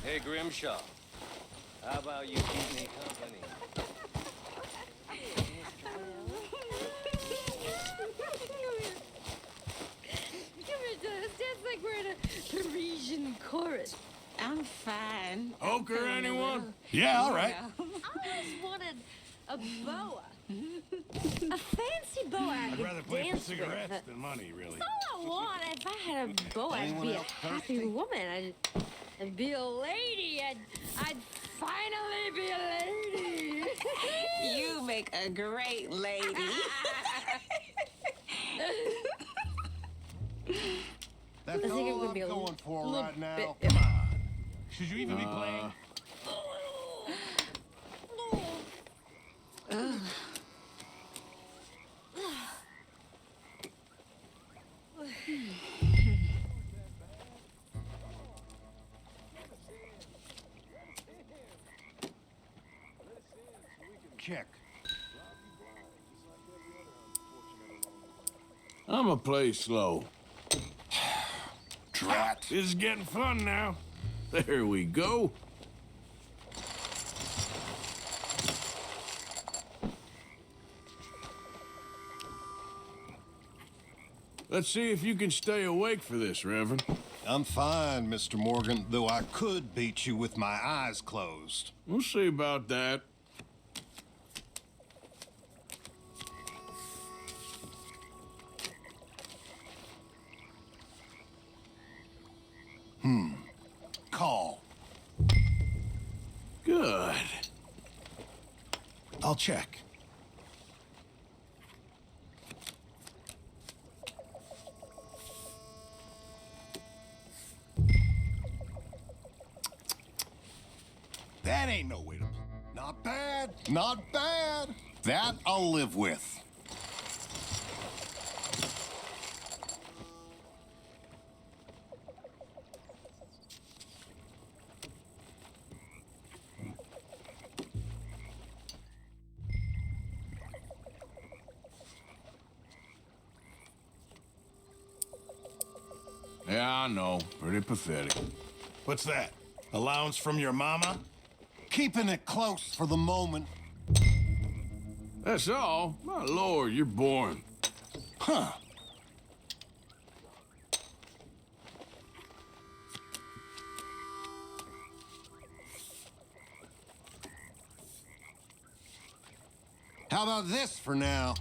Hey, Grimshaw. How about you keep me company? Come here, Dennis. Dance like we're in a Parisian chorus. I'm fine. Poker, anyone? Yeah, all right. I always wanted a boa. A fancy boa I I'd could rather play for dance cigarettes with. than money, really. That's all I want. If I had a boa, I'd Anyone be a else happy thirsty? woman. I'd be a lady. I'd finally be a lady. You make a great lady. That's I think all it would I'm be a going for little right now. bit- Come on. Should you even be playing? Check. I'ma play slow. Drat. This is getting fun now. There we go. Let's see if you can stay awake for this, Reverend. I'm fine, Mr. Morgan, though I could beat you with my eyes closed. We'll see about that. Call. Good. I'll check. That ain't no way to play. Not bad. Not bad. That I'll live with. Yeah, I know. Pretty pathetic. What's that? Allowance from your mama? Keeping it close for the moment. That's all? My lord, you're boring. Huh. How about this for now?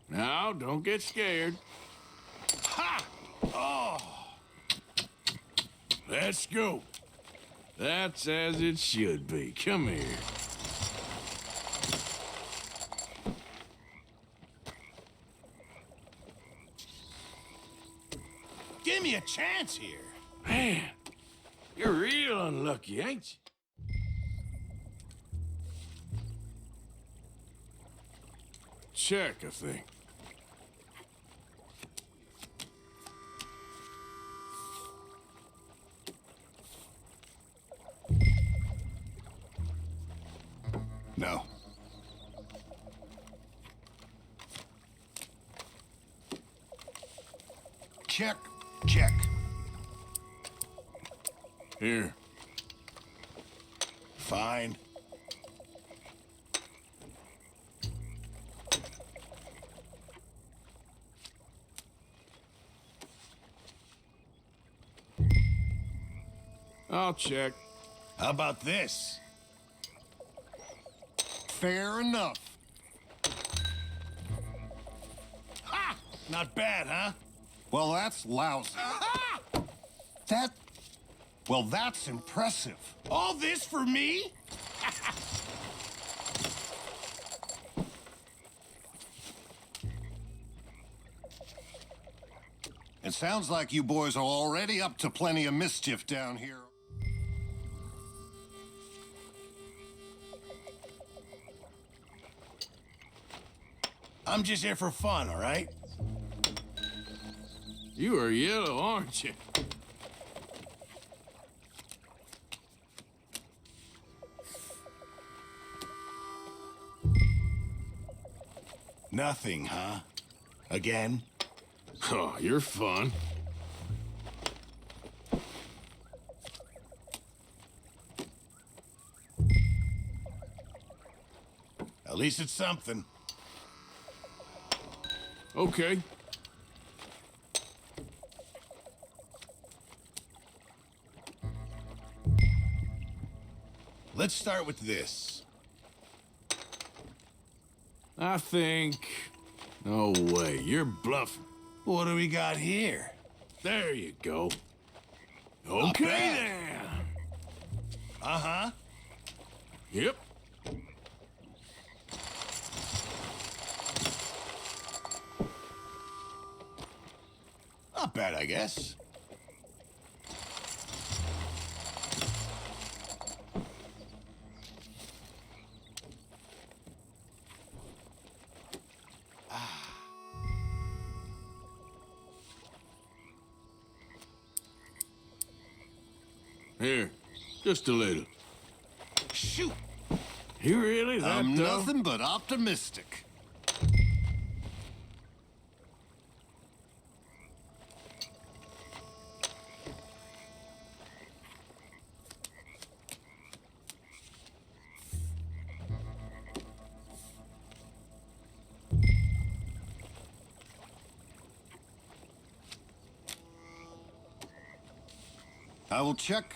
Now, don't get scared. Ha! Oh! Let's go. That's as it should be. Come here. Give me a chance here. Man, you're real unlucky, ain't you? Check, I think. No. Check. Check. Here. Fine. I'll check. How about this? Fair enough. Ha! Not bad, huh? Well, that's lousy. Well, that's impressive. All this for me? It sounds like you boys are already up to plenty of mischief down here. I'm just here for fun, all right? You are yellow, aren't you? Nothing, huh? Again? Oh, you're fun. At least it's something. Okay. Let's start with this. I think... No way, you're bluffing. What do we got here? There you go. Not Okay bad. then. Uh-huh. Yep. Not bad, I guess. Here, just a little. Shoot, You really that I'm tough? nothing but optimistic. I will check.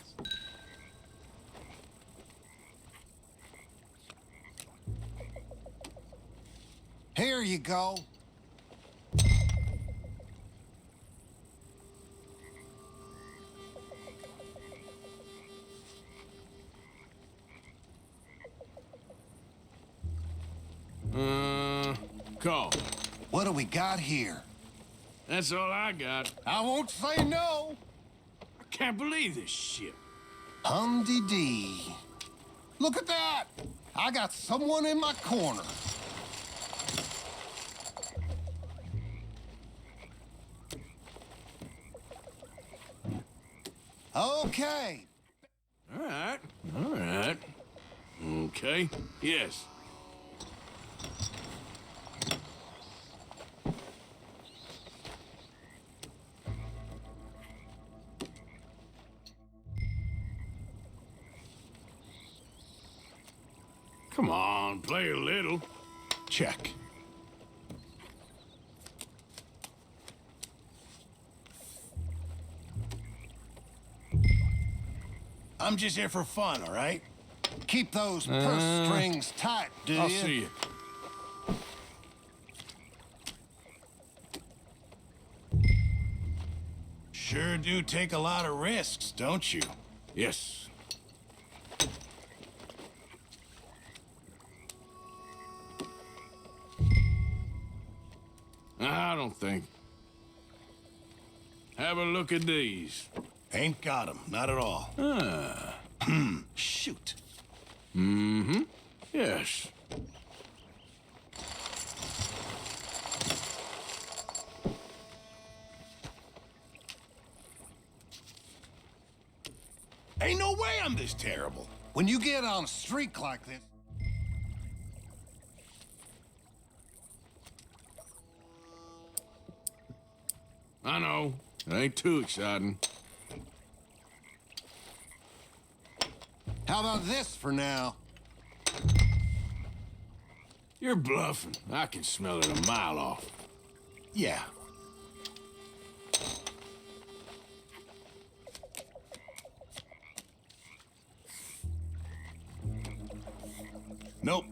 Here you go. Call. What do we got here? That's all I got. I won't say no. I can't believe this shit. Hum-dee-dee. Look at that! I got someone in my corner. Okay. All right, all right. Okay, yes. Come on, play a little. Check. I'm just here for fun, all right? Keep those purse strings tight, do you? I'll see you. Sure do take a lot of risks, don't you? Yes. I don't think. Have a look at these. Ain't got 'em, not at all. Shoot. Mm-hmm. Yes. Ain't no way I'm this terrible. When you get on a streak like this, I know. It ain't too exciting. how about this for now? You're bluffing. I can smell it a mile off. Yeah. Nope.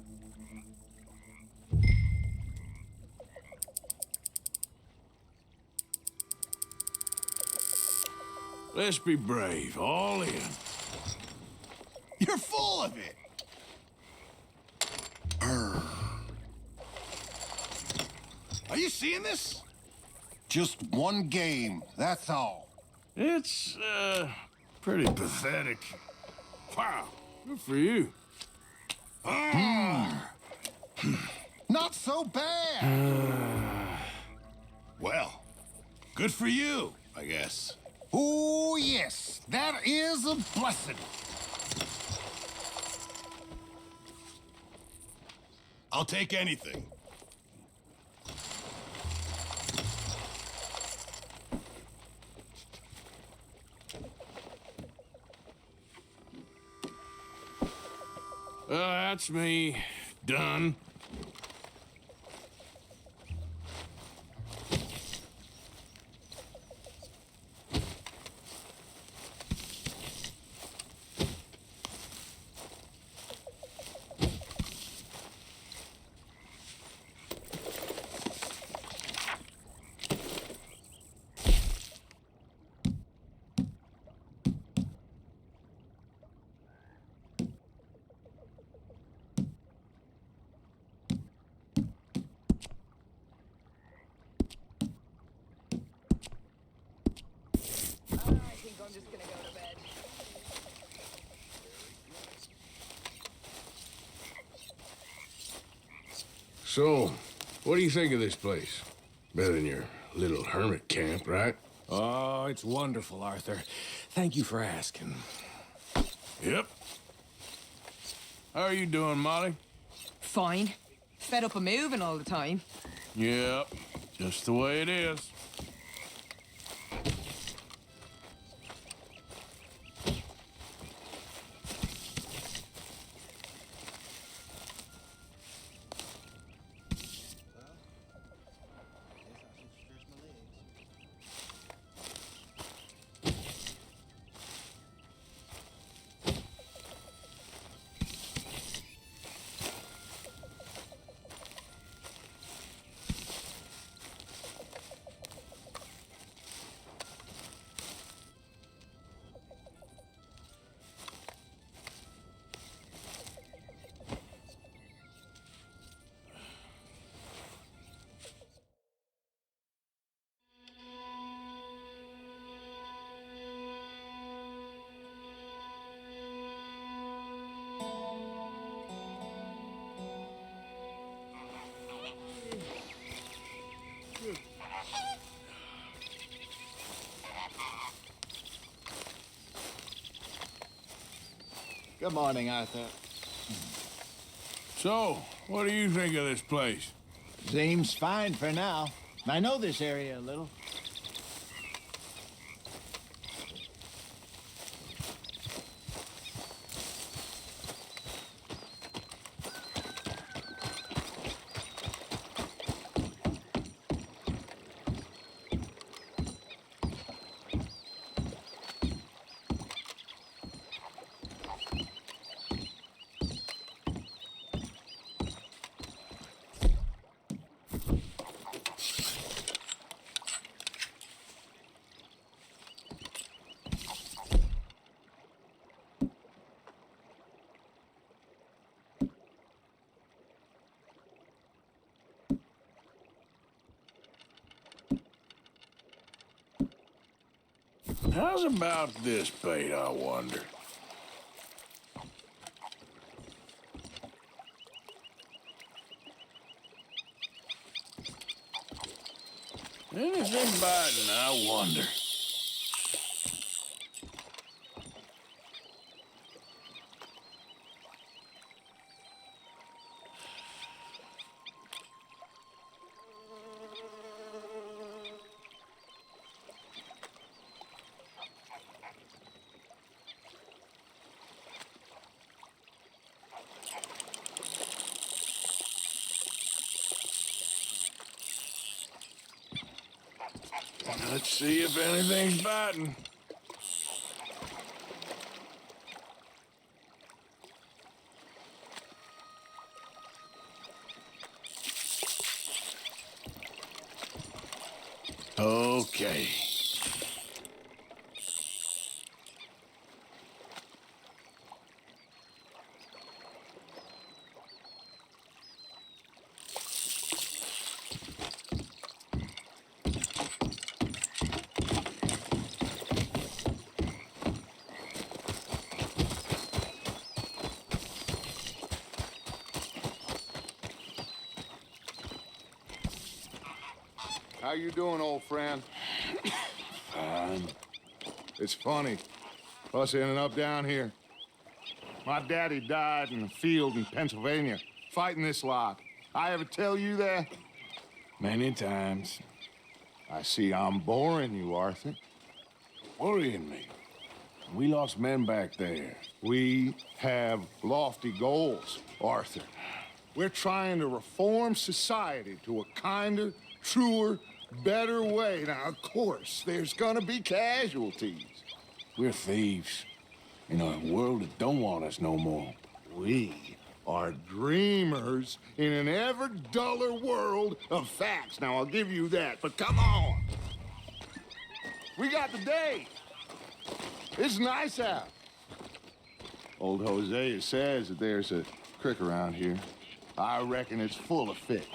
Let's be brave. All in. You're full of it. Are you seeing this? Just one game, that's all. It's, pretty pathetic. Wow. Good for you. Not so bad. Well, good for you, I guess. Oh, yes, that is a blessing. I'll take anything. That's me. Done. So, what do you think of this place? Better than your little hermit camp, right? Oh, it's wonderful, Arthur. Thank you for asking. Yep. How are you doing, Molly? Fine. Fed up of moving all the time. Yep. Just the way it is. Good morning, Arthur. So, what do you think of this place? Seems fine for now. I know this area a little. How's about this bait, I wonder? Anything biting, I wonder. Let's see if anything's biting. Okay. How you doing, old friend? Fine. It's funny. Us ending up down here. My daddy died in a field in Pennsylvania, fighting this lot. I ever tell you that? Many times. I see I'm boring you, Arthur. Worrying me. We lost men back there. We have lofty goals, Arthur. We're trying to reform society to a kinder, truer, better way. Now, of course, there's gonna be casualties. We're thieves in a world that don't want us no more. We are dreamers in an ever duller world of facts. Now, I'll give you that, but come on. We got the day. It's nice out. Old Hosea says that there's a creek around here. I reckon it's full of fish.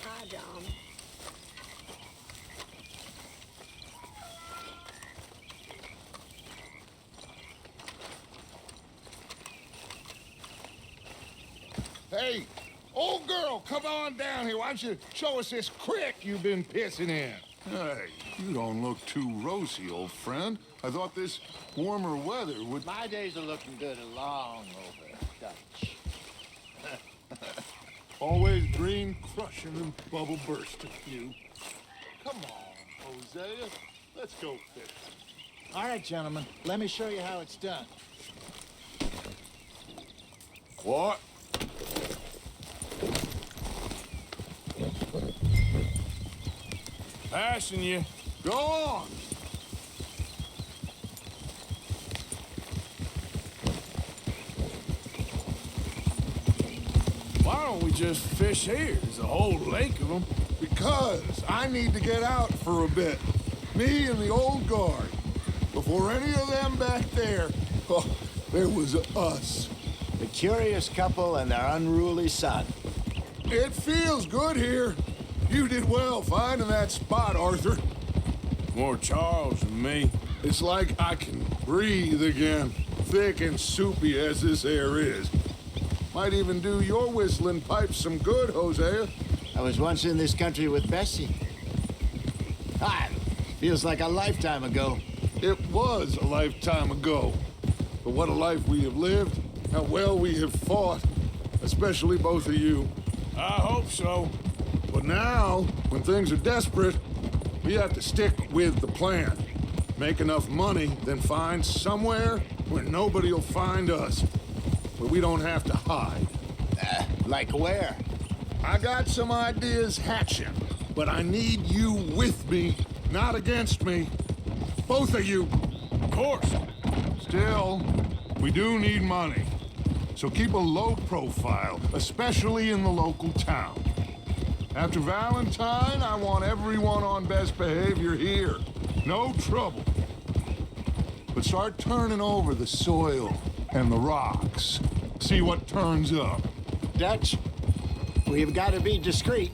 Hi, John. Hey, old girl, come on down here. Why don't you show us this creek you've been pissing in? Hey, you don't look too rosy, old friend. I thought this warmer weather would... My days are looking good along over, Dutch. Always green crushing and bubble bursting, you. Come on, Hosea. Let's go fish. All right, gentlemen, let me show you how it's done. What? Passing you. Go on. Why don't we just fish here? There's a whole lake of them. Because I need to get out for a bit. Me and the old guard. Before any of them back there, oh, there was us. The curious couple and their unruly son. It feels good here. You did well finding that spot, Arthur. More Charles than me. It's like I can breathe again, thick and soupy as this air is. Might even do your whistling pipes some good, Hosea. I was once in this country with Bessie. Ah, feels like a lifetime ago. It was a lifetime ago. But what a life we have lived, how well we have fought, especially both of you. I hope so. But now, when things are desperate, we have to stick with the plan. Make enough money, then find somewhere where nobody will find us. Where we don't have to hide. Like where? I got some ideas hatching, but I need you with me, not against me. Both of you. Of course. Still, we do need money. So keep a low profile, especially in the local town. After Valentine, I want everyone on best behavior here. No trouble. But start turning over the soil and the rocks. See what turns up. Dutch, we've got to be discreet.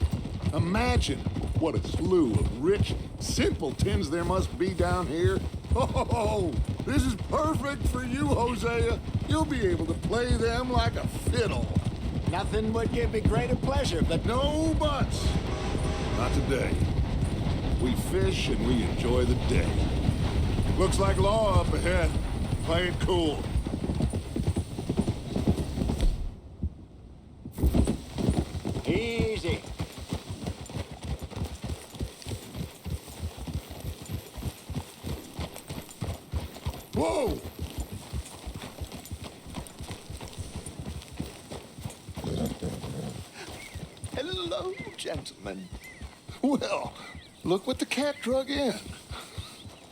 Imagine what a slew of rich simpletons there must be down here. Oh, this is perfect for you, Hosea. You'll be able to play them like a fiddle. Nothing would give me greater pleasure, but No buts. Not today. We fish and we enjoy the day. Looks like law up ahead. Play it cool. easy. Whoa! Hello, gentlemen. Well, look what the cat drug in.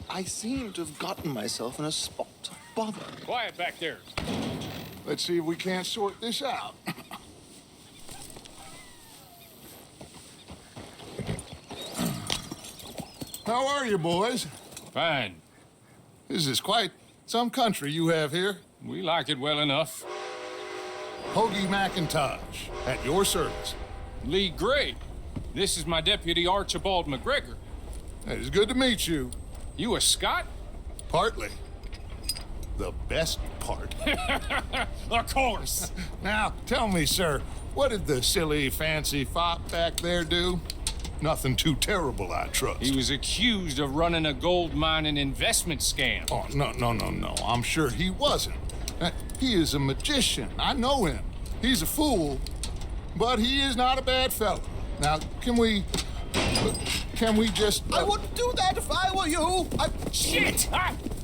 I seem to have gotten myself in a spot of bother. Quiet back there. Let's see if we can't sort this out. How are you, boys? Fine. This is quite some country you have here. We like it well enough. Hoagie McIntosh, at your service. Lee Gray. This is my deputy Archibald McGregor. It is good to meet you. You a Scot? Partly. The best part. Of course. Now, tell me, sir, what did the silly, fancy fop back there do? Nothing too terrible, I trust. He was accused of running a gold mining investment scam. Oh, no. I'm sure he wasn't. He is a magician. I know him. He's a fool, but he is not a bad fellow. Now, can we just... I wouldn't do that if I were you. Shit!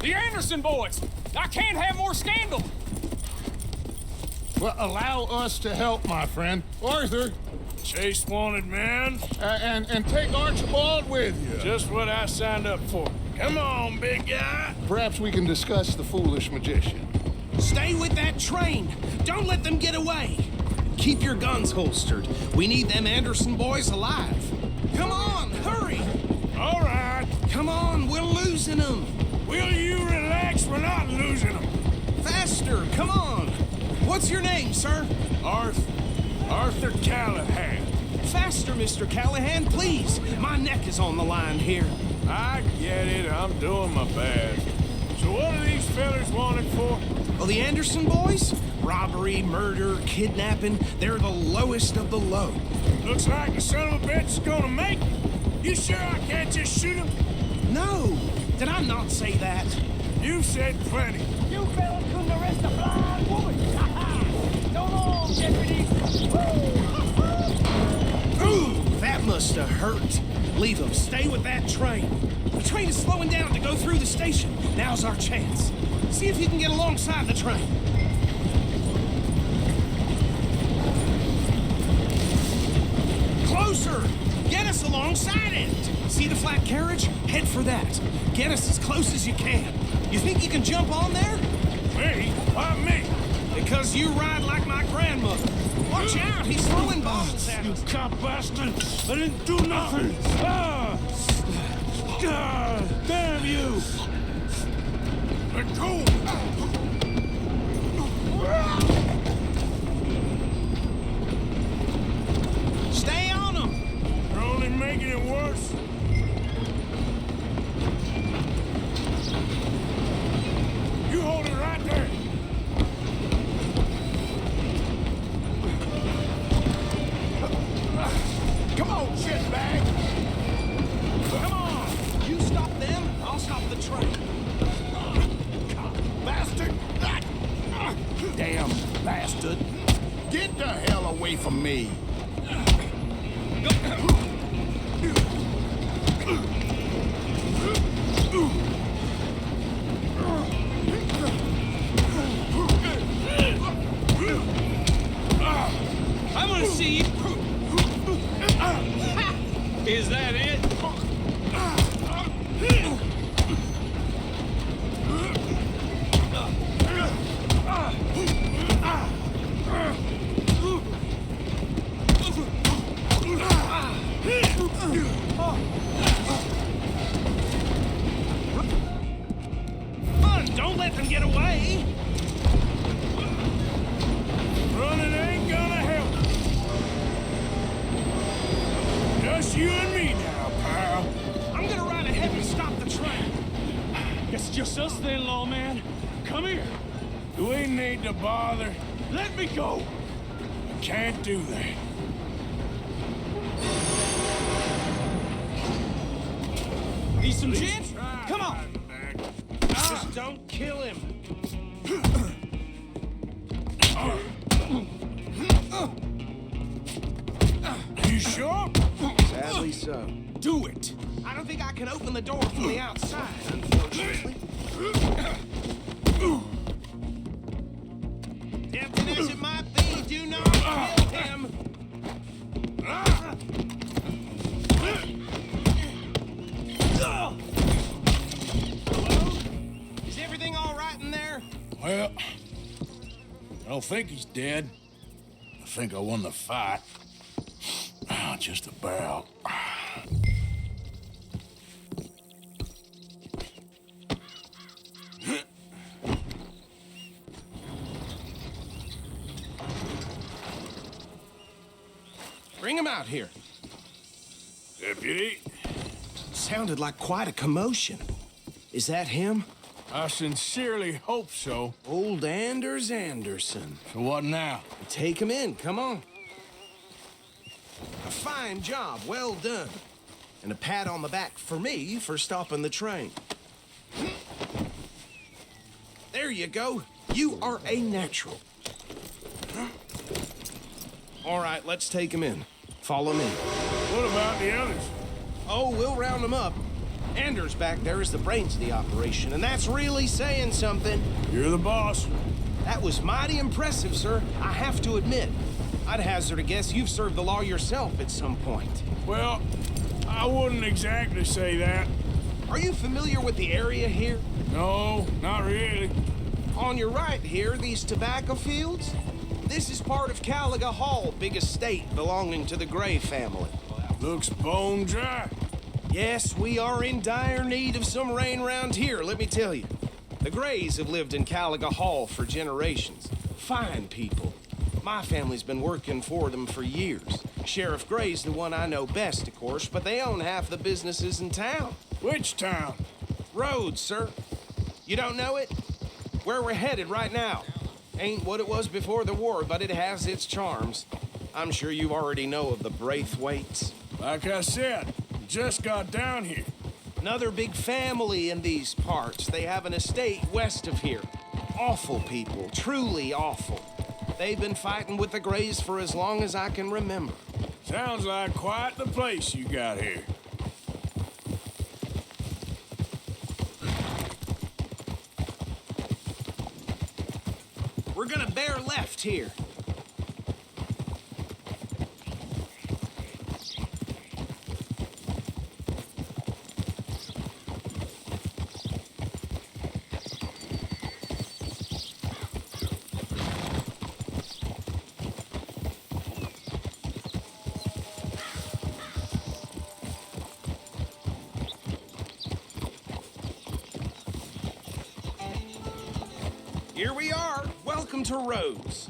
The Anderson boys! I can't have more scandal! Well, allow us to help, my friend. Arthur, Chase wanted man. and take Archibald with you. Just what I signed up for. Come on, big guy. Perhaps we can discuss the foolish magician. Stay with that train. Don't let them get away. Keep your guns holstered. We need them Anderson boys alive. Come on, hurry. All right. Come on, we're losing them. Will you relax? We're not losing them. Faster, come on. What's your name, sir? Arthur Callahan. Faster, Mr. Callahan, please. My neck is on the line here. I get it. I'm doing my best. So what are these fellas wanted for? Well, the Anderson boys? Robbery, murder, kidnapping. They're the lowest of the low. Looks like the son of a bitch is gonna make it. You sure I can't just shoot him? No. Did I not say that? You said plenty. You fellas couldn't arrest a blind woman. So long, deputies. Ooh, that must have hurt. Leave them. Stay with that train. The train is slowing down to go through the station. Now's our chance. See if you can get alongside the train. Closer! Get us alongside it! See the flat carriage? Head for that. Get us as close as you can. You think you can jump on there? Me? Why me? Because you ride like my grandmother. Watch out, he's throwing bottles at us. You cop bastard! I didn't do nothing! God damn you! Let go! Stay on him! You're only making it worse. You hold it right there. Come on, shitbag! Come on! You stop them, I'll stop the train. Bastard! Damn bastard. Get the hell away from me! I'm gonna see you. Is that it? Run! Don't let them get away! Running ain't gonna help. Just you and me now, pal. I'm gonna ride ahead and stop the train. It's just us then, lawman. Come here. Do we need to bother? Let me go. I can't do that. Need some gin? Come on. Just don't kill him. You sure? Sadly so. Do it. I don't think I can open the door from the outside, unfortunately. Tempting as it might be, do not kill him. Hello? Is everything all right in there? Well, I don't think he's dead. I think I won the fight. Just about. Bring him out here. Deputy, Sounded like quite a commotion. Is that him? I sincerely hope so. Old Anders Anderson. So what now? Take him in, come on. A fine job. Well done. And a pat on the back for me for stopping the train. There you go. You are a natural. All right, let's take him in. Follow me. What about the others? Oh, we'll round them up. Anders back there is the brains of the operation, and that's really saying something. You're the boss. That was mighty impressive, sir. I have to admit. I'd hazard a guess you've served the law yourself at some point. Well, I wouldn't exactly say that. Are you familiar with the area here? No, not really. On your right here, these tobacco fields? This is part of Caliga Hall, big estate belonging to the Gray family. Looks bone dry. Yes, we are in dire need of some rain round here, let me tell you. The Grays have lived in Caliga Hall for generations. Fine people. My family's been working for them for years. Sheriff Gray's the one I know best, of course, but they own half the businesses in town. Which town? Rhodes, sir. You don't know it? Where we're headed right now. Ain't what it was before the war, but it has its charms. I'm sure you already know of the Braithwaites. Like I said, just got down here. Another big family in these parts. They have an estate west of here. Awful people, truly awful. They've been fighting with the Grays for as long as I can remember. Sounds like quite the place you got here. We're gonna bear left here. Here we are. Welcome to Rhodes.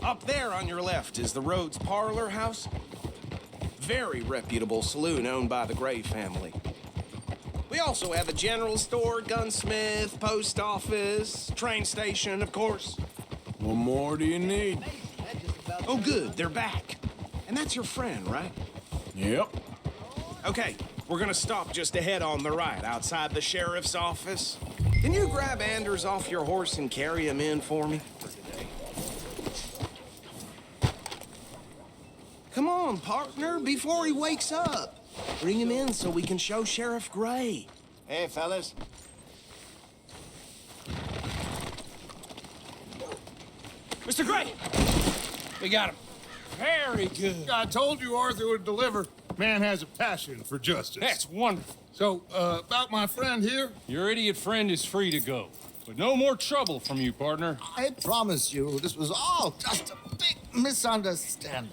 Up there on your left is the Rhodes Parlor House. Very reputable saloon owned by the Gray family. We also have a general store, gunsmith, post office, train station, of course. What more do you need? Oh, good. They're back. And that's your friend, right? Yep. Okay, we're gonna stop just ahead on the right, outside the sheriff's office. Can you grab Anders off your horse and carry him in for me? Come on, partner, before he wakes up. Bring him in so we can show Sheriff Gray. Hey, fellas. Mr. Gray! We got him. Very good. I told you Arthur would deliver. Man has a passion for justice. That's wonderful. So, about my friend here? Your idiot friend is free to go. But no more trouble from you, partner. I promise you, this was all just a big misunderstanding.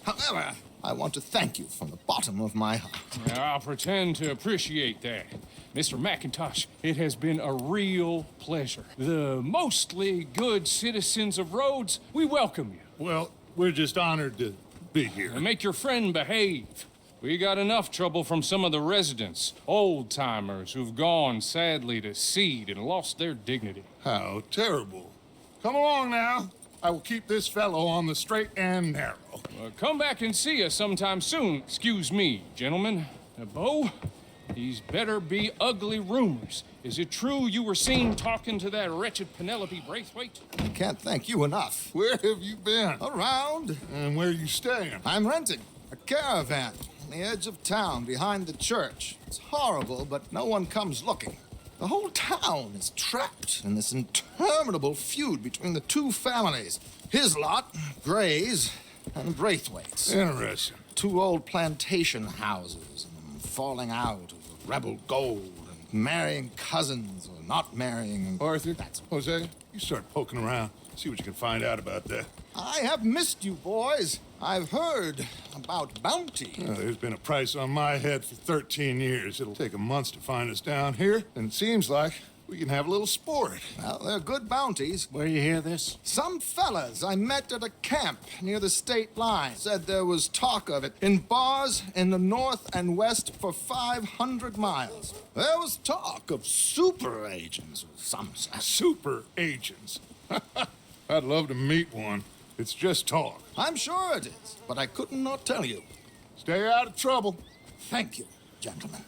However, I want to thank you from the bottom of my heart. I'll pretend to appreciate that. Mr. McIntosh, it has been a real pleasure. The mostly good citizens of Rhodes, we welcome you. Well, we're just honored to be here. And make your friend behave. We got enough trouble from some of the residents, old-timers who've gone, sadly, to seed and lost their dignity. How terrible. Come along now. I will keep this fellow on the straight and narrow. Come back and see us sometime soon. Excuse me, gentlemen. Bo, these better be ugly rumors. Is it true you were seen talking to that wretched Penelope Braithwaite? I can't thank you enough. Where have you been? Around. And where are you staying? I'm renting a caravan on the edge of town behind the church. It's horrible, but no one comes looking. The whole town is trapped in this interminable feud between the two families. His lot, Gray's, and Braithwaite's. Interesting. Two old plantation houses, and falling out over rebel gold, and marrying cousins or not marrying. And Arthur, Jose, you start poking around. See what you can find out about that. I have missed you, boys. I've heard about bounty. There's been a price on my head for 13 years. It'll take a month to find us down here, and it seems like we can have a little sport. Well, they're good bounties. Where you hear this? Some fellas I met at a camp near the state line said there was talk of it in bars in the north and west for 500 miles. There was talk of super agents of some sort. Super agents. I'd love to meet one. It's just talk. I'm sure it is, but I couldn't not tell you. Stay out of trouble. Thank you, gentlemen.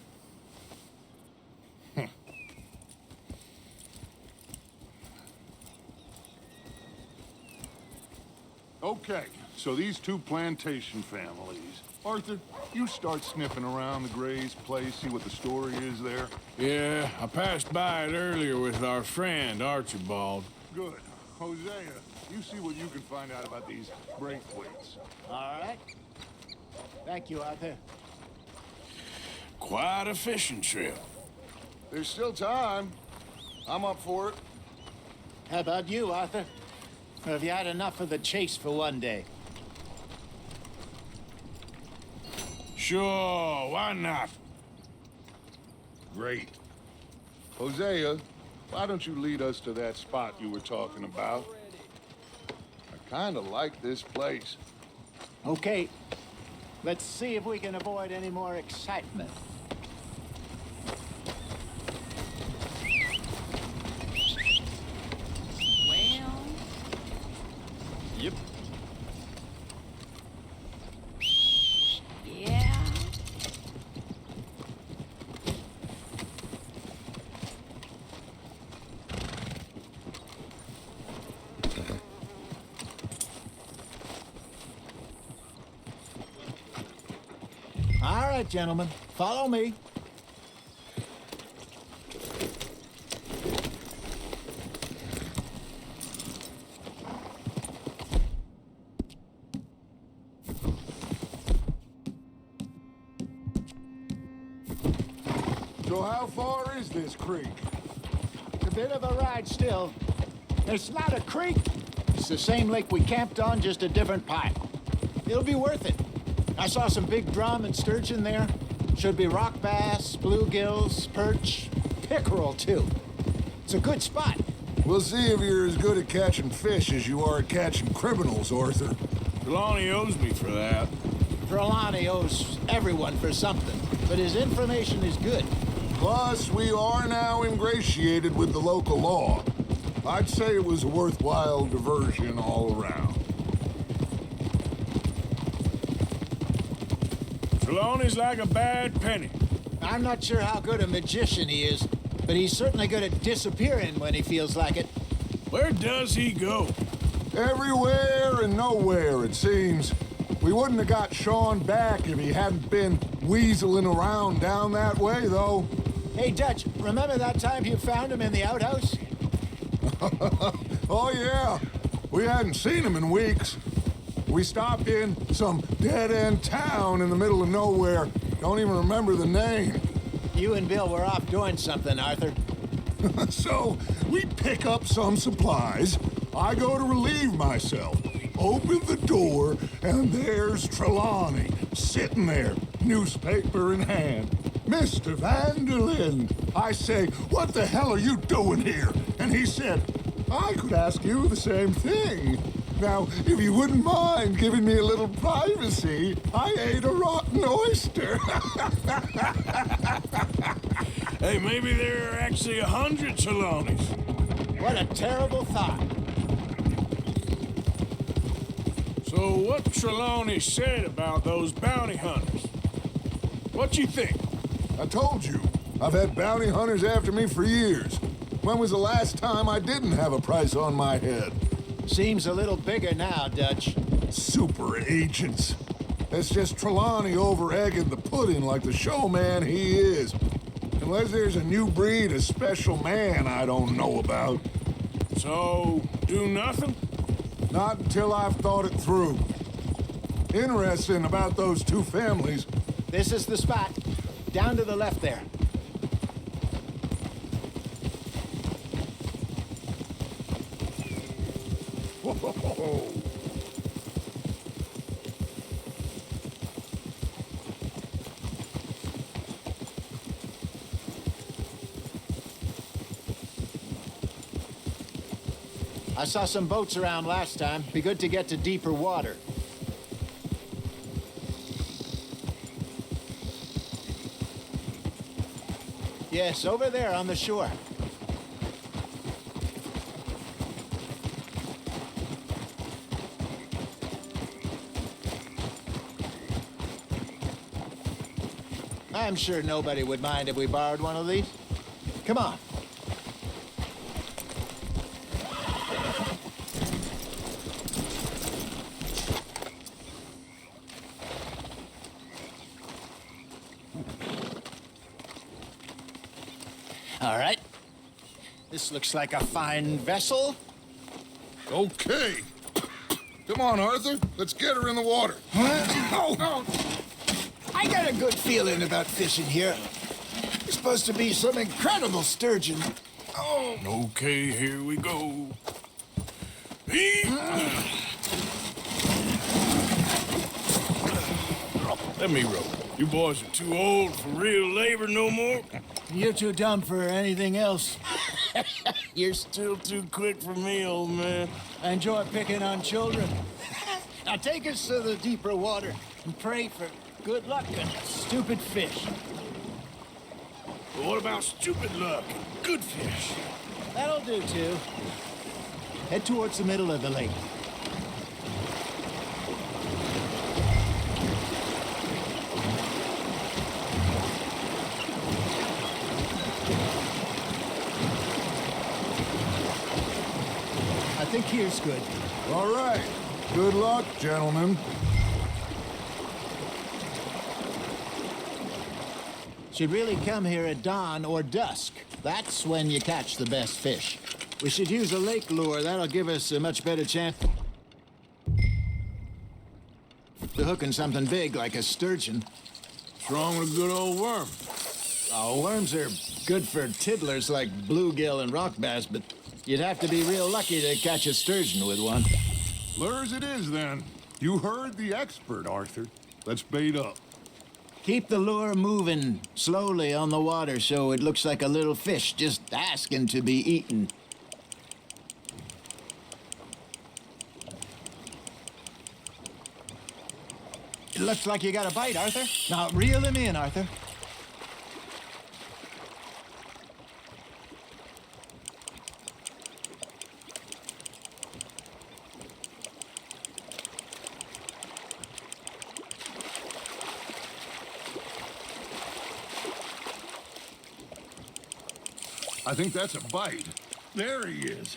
Okay, so these two plantation families. Arthur, you start sniffing around the Gray's place, see what the story is there. Yeah, I passed by it earlier with our friend, Archibald. Good. Hosea, you see what you can find out about these Braithwaites. All right. Thank you, Arthur. Quite a fishing trip. There's still time. I'm up for it. How about you, Arthur? Or have you had enough of the chase for one day? Sure, why not? Great. Hosea, why don't you lead us to that spot you were talking about? I kind of like this place. Okay. Let's see if we can avoid any more excitement. Well, Yep. yeah. All right, gentlemen. Follow me. So how far is this creek? It's a bit of a ride still. It's not a creek. It's the same lake we camped on, just a different part. It'll be worth it. I saw some big drum and sturgeon there. Should be rock bass, bluegills, perch, pickerel, too. It's a good spot. We'll see if you're as good at catching fish as you are at catching criminals, Arthur. Trelawney owes me for that. Trelawney owes everyone for something, but his information is good. Plus, we are now ingratiated with the local law. I'd say it was a worthwhile diversion all around. Trelawney's like a bad penny. I'm not sure how good a magician he is, but he's certainly good at disappearing when he feels like it. Where does he go? Everywhere and nowhere, it seems. We wouldn't have got Sean back if he hadn't been weaseling around down that way, though. Hey, Dutch, remember that time you found him in the outhouse? Oh, yeah. We hadn't seen him in weeks. We stopped in some dead-end town in the middle of nowhere. Don't even remember the name. You and Bill were off doing something, Arthur. So, we pick up some supplies. I go to relieve myself. Open the door, and there's Trelawney, sitting there, newspaper in hand. Mr. Vanderlyn. I say, what the hell are you doing here? And he said, I could ask you the same thing. Now, if you wouldn't mind giving me a little privacy, I ate a rotten oyster. Hey, maybe there are actually 100 Trelawneys. What a terrible thought. So what Trelawney said about those bounty hunters? What you think? I told you, I've had bounty hunters after me for years. When was the last time I didn't have a price on my head? Seems a little bigger now, Dutch. Super agents. That's just Trelawney over-egging the pudding like the showman he is. Unless there's a new breed of special man I don't know about. So, do nothing? Not until I've thought it through. Interesting about those two families. This is the spot. Down to the left there. Whoa. I saw some boats around last time. Be good to get to deeper water. Yes, over there on the shore. I'm sure nobody would mind if we borrowed one of these. Come on. All right. This looks like a fine vessel. Okay. Come on, Arthur. Let's get her in the water. Oh. I got a good feeling about fishing here. It's supposed to be some incredible sturgeon. Oh. Okay, here we go. Let me row. You boys are too old for real labor no more. You're too dumb for anything else. You're still too quick for me, old man. I enjoy picking on children. Now take us to the deeper water and pray for good luck and stupid fish. But what about stupid luck and good fish? That'll do, too. Head towards the middle of the lake. I think here's good. All right. Good luck, gentlemen. Should really come here at dawn or dusk. That's when you catch the best fish. We should use a lake lure. That'll give us a much better chance to hooking something big like a sturgeon. What's wrong with a good old worm? Oh, worms are good for tiddlers like bluegill and rock bass, but you'd have to be real lucky to catch a sturgeon with one. Lures it is, then. You heard the expert, Arthur. Let's bait up. Keep the lure moving slowly on the water so it looks like a little fish just asking to be eaten. It looks like you got a bite, Arthur. Now, reel him in, Arthur. I think that's a bite. There he is.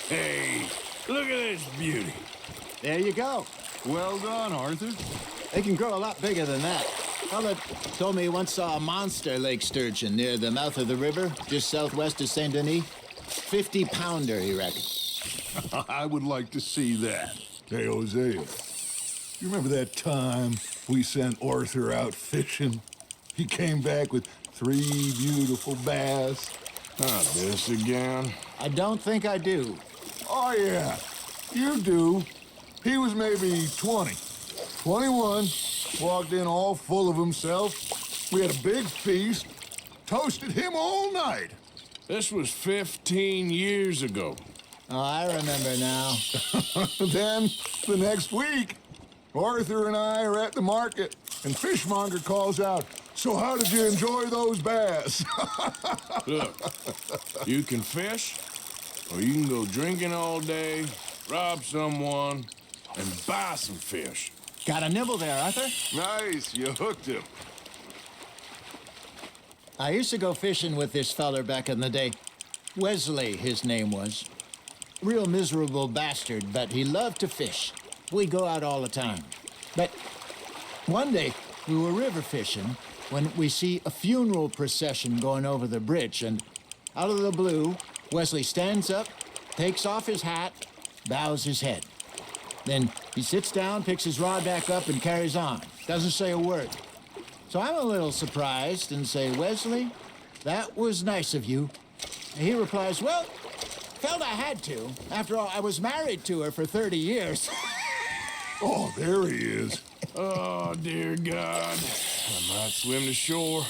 Hey, look at this beauty. There you go. Well done, Arthur. They can grow a lot bigger than that. Fella told me he once saw a monster lake sturgeon near the mouth of the river, just southwest of Saint Denis. 50-pounder, he reckoned. I would like to see that. Hey, Hosea, you remember that time we sent Arthur out fishing? He came back with 3 beautiful bass. Not this again. I don't think I do. Oh, yeah, you do. He was maybe 20, 21, walked in all full of himself. We had a big feast, toasted him all night. This was 15 years ago. Oh, I remember now. Then, the next week, Arthur and I are at the market, and Fishmonger calls out, "So how did you enjoy those bass?" Look, you can fish, or you can go drinking all day, rob someone, and buy some fish. Got a nibble there, Arthur? Nice, you hooked him. I used to go fishing with this feller back in the day. Wesley, his name was. Real miserable bastard, but he loved to fish. We'd go out all the time. But one day, we were river fishing when we see a funeral procession going over the bridge, and out of the blue, Wesley stands up, takes off his hat, bows his head. Then he sits down, picks his rod back up, and carries on. Doesn't say a word. So I'm a little surprised and say, "Wesley, that was nice of you." And he replies, "Well, felt I had to. After all, I was married to her for 30 years. Oh, there he is. Oh, dear God. I might swim to shore.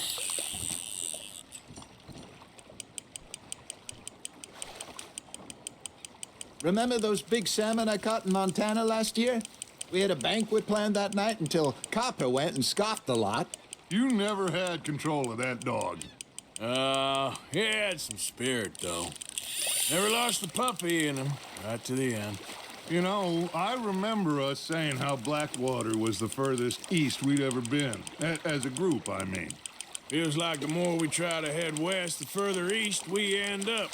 Remember those big salmon I caught in Montana last year? We had a banquet planned that night until Copper went and scoffed the lot. You never had control of that dog. He had some spirit, though. Never lost the puppy in him, right to the end. You know, I remember us saying how Blackwater was the furthest east we'd ever been. As a group, I mean. Feels like the more we try to head west, the further east we end up.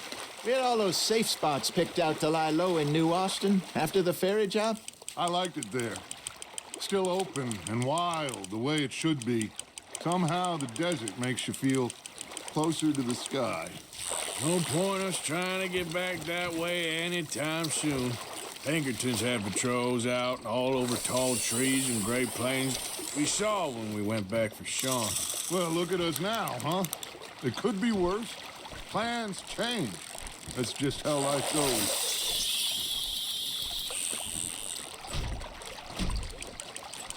We had all those safe spots picked out to lie low in New Austin after the ferry job. I liked it there. Still open and wild, the way it should be. Somehow the desert makes you feel closer to the sky. No point us trying to get back that way anytime soon. Pinkertons had patrols out all over tall trees and Great Plains. We saw when we went back for Sean. Well, look at us now, huh? It could be worse. Plans change. That's just how life goes.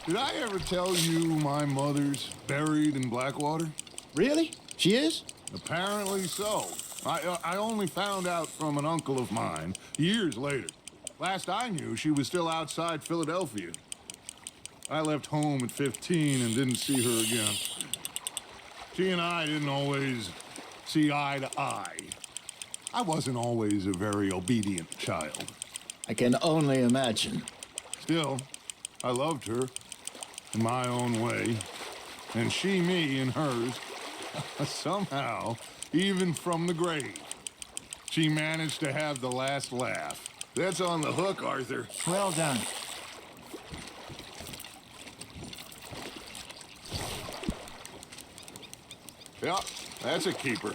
Did I ever tell you my mother's buried in Blackwater? Really? She is? Apparently so. I only found out from an uncle of mine years later. Last I knew, she was still outside Philadelphia. I left home at 15 and didn't see her again. She and I didn't always see eye to eye. I wasn't always a very obedient child. I can only imagine. Still, I loved her in my own way, and she me in hers. Somehow, even from the grave, she managed to have the last laugh. That's on the hook, Arthur. Well done. Yeah, that's a keeper.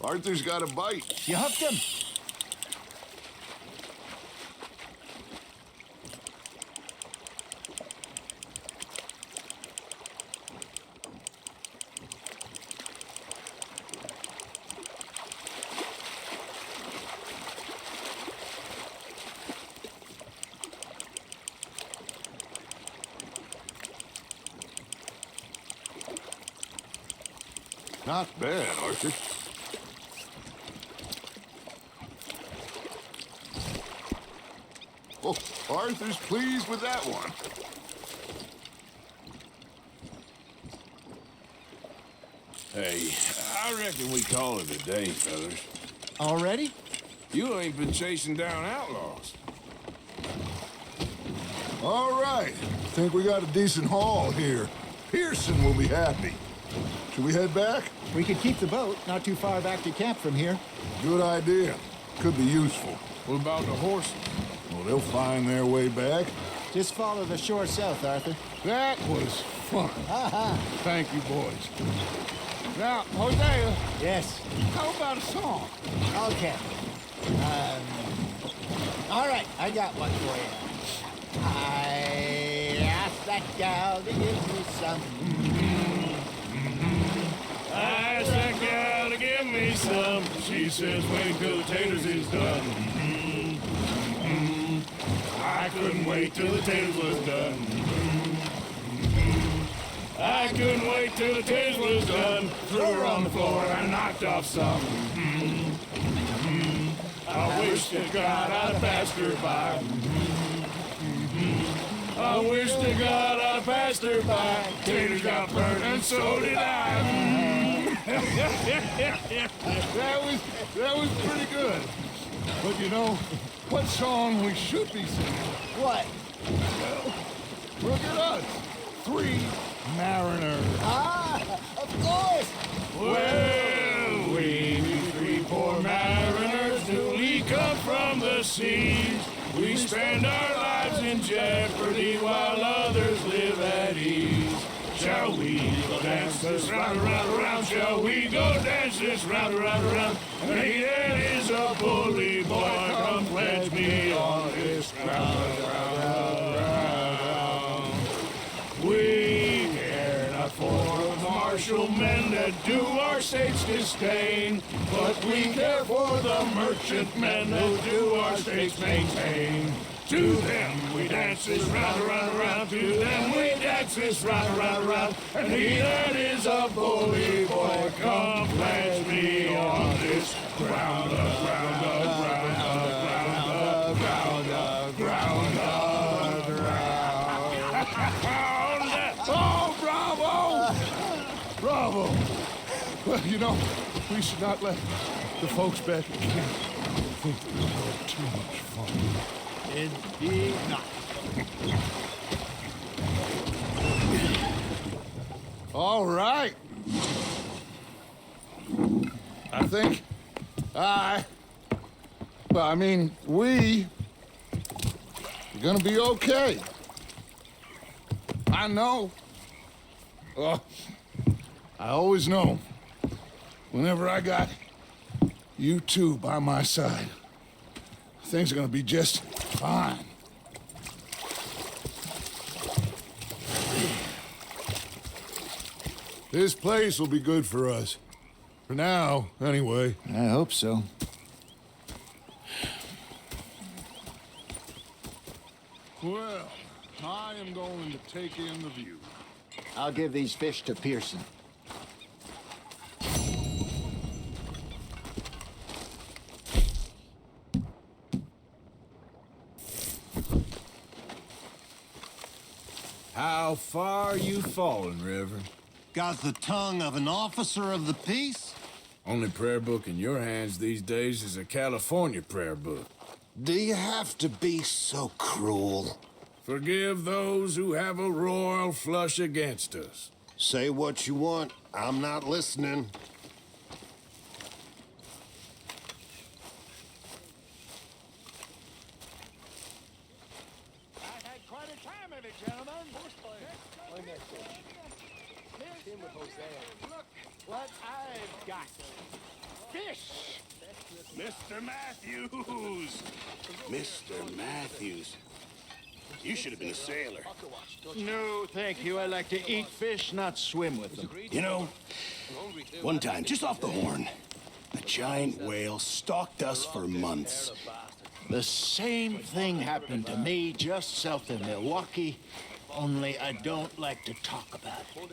Arthur's got a bite. You hooked him? Not bad, Arthur. Oh, Arthur's pleased with that one. Hey, I reckon we call it a day, fellas. Already? You ain't been chasing down outlaws. All right. Think we got a decent haul here. Pearson will be happy. Should we head back? We could keep the boat not too far back to camp from here. Good idea. Could be useful. What about the horses? Well, they'll find their way back. Just follow the shore south, Arthur. That was fun. Ha Thank you, boys. Now, Hosea, Yes. how about a song? Okay. All right, I got one for you. I asked that gal to give me some. I asked that gal to give me some. She says, wait till the taters is done. I couldn't wait till the taters was done. I couldn't wait till the taters was done. Threw her on the floor and knocked off some. I wish to God I'd passed her by. I wish to God I passed her by. Taters got burnt and so did I. That was pretty good. But you know, what song we should be singing. What? Look at us. 3 mariners. Ah, of course! Well, we three poor mariners newly come from the seas. We spend our lives in jeopardy while others live at ease. Shall we go dance this round, around, around? Shall we go dance this round, around, around? And he that is a bully boy, come pledge me on this ground, round. We care not for the martial men that do our state's disdain, but we care for the merchant men that do our state's maintain. To them we dance this round, around, around. To them we dance this round, around, around. And he that is a bully boy, come pledge me on this ground, ground, ground, ground, ground, ground, ground. Oh, bravo! Bravo! Well, you know, we should not let the folks back at camp think that we've had too much fun. Indeed not. All right. I think we're gonna be okay. I know. I always know. Whenever I got you two by my side, things are gonna be just fine. This place will be good for us. For now, anyway. I hope so. Well, I am going to take in the view. I'll give these fish to Pearson. How far you fallen, Reverend? Got the tongue of an officer of the peace? Only prayer book in your hands these days is a California prayer book. Do you have to be so cruel? Forgive those who have a royal flush against us. Say what you want. I'm not listening. I've had quite a time of it, gentlemen. Look what I've got. Fish! Mr. Matthews! Mr. Matthews. You should have been a sailor. No, thank you. I like to eat fish, not swim with them. You know, one time, just off the horn, a giant whale stalked us for months. The same thing happened to me just south of Milwaukee, only I don't like to talk about it.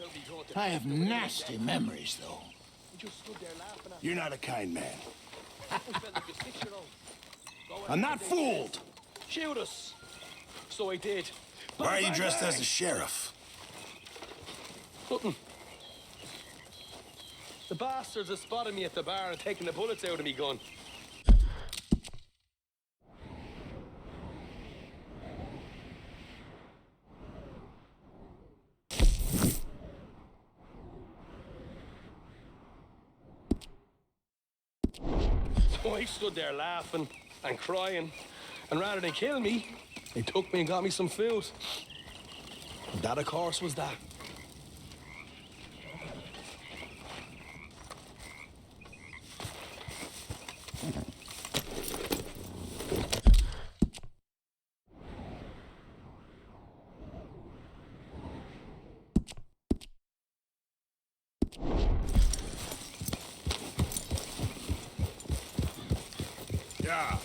I have nasty memories, though. You're not a kind man. I'm not fooled. Shoot us. So I did. Why are you dressed as a sheriff? Nothing. The bastards have spotted me at the bar and taken the bullets out of me gun. So I stood there laughing and crying, and rather than kill me, they took me and got me some food. That, of course, was that. Yeah.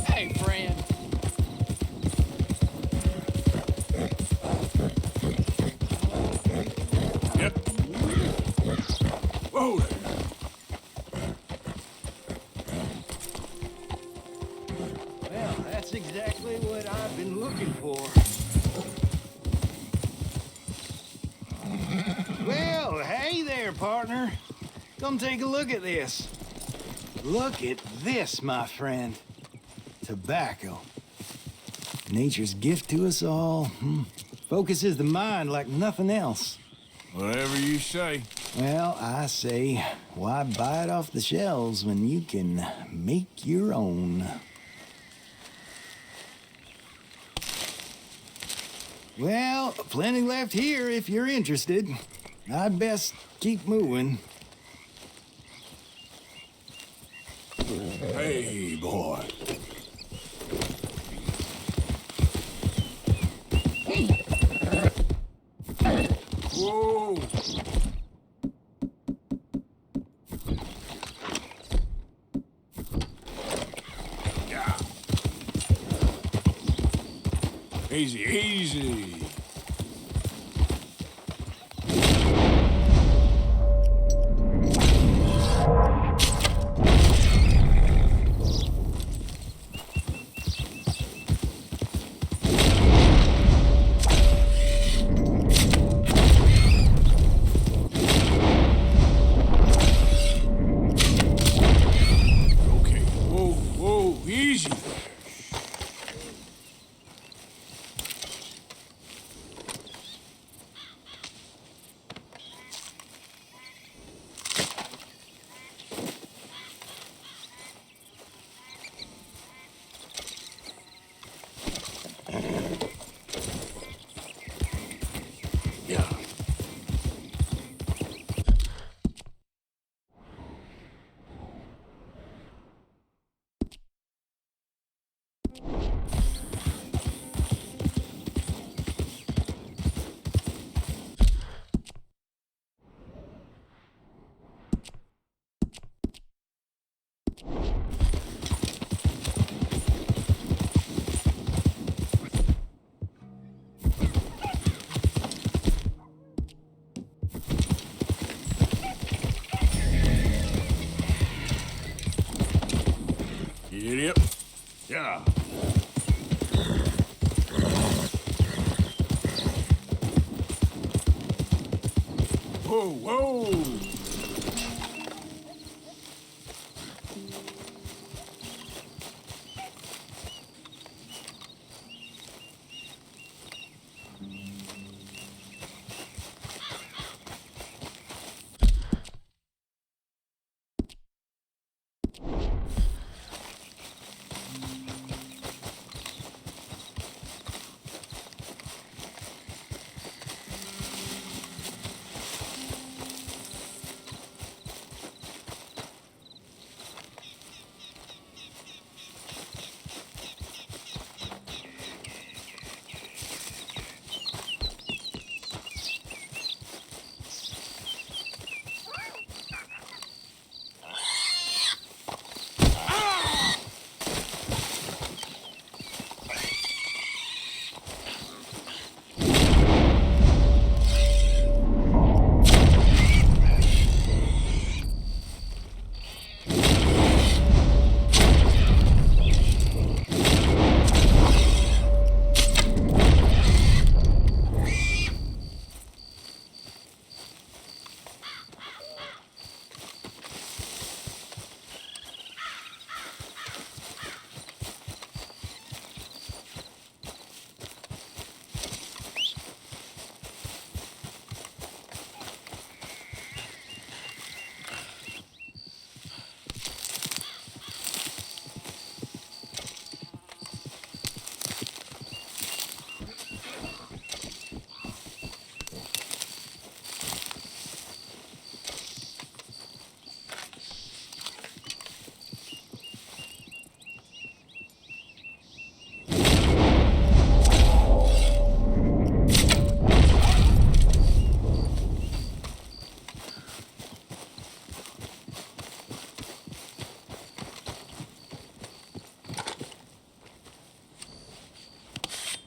Hey, friend. Yep. Just exactly what I've been looking for. Well, hey there, partner. Come take a look at this. Look at this, my friend. Tobacco. Nature's gift to us all. Focuses the mind like nothing else. Whatever you say. Well, I say, why buy it off the shelves when you can make your own? Well, plenty left here if you're interested. I'd best keep moving. Hey, boy. Whoa! Yeah. Easy, easy. Easy. Yeah. Idiot. Yeah. Whoa, whoa!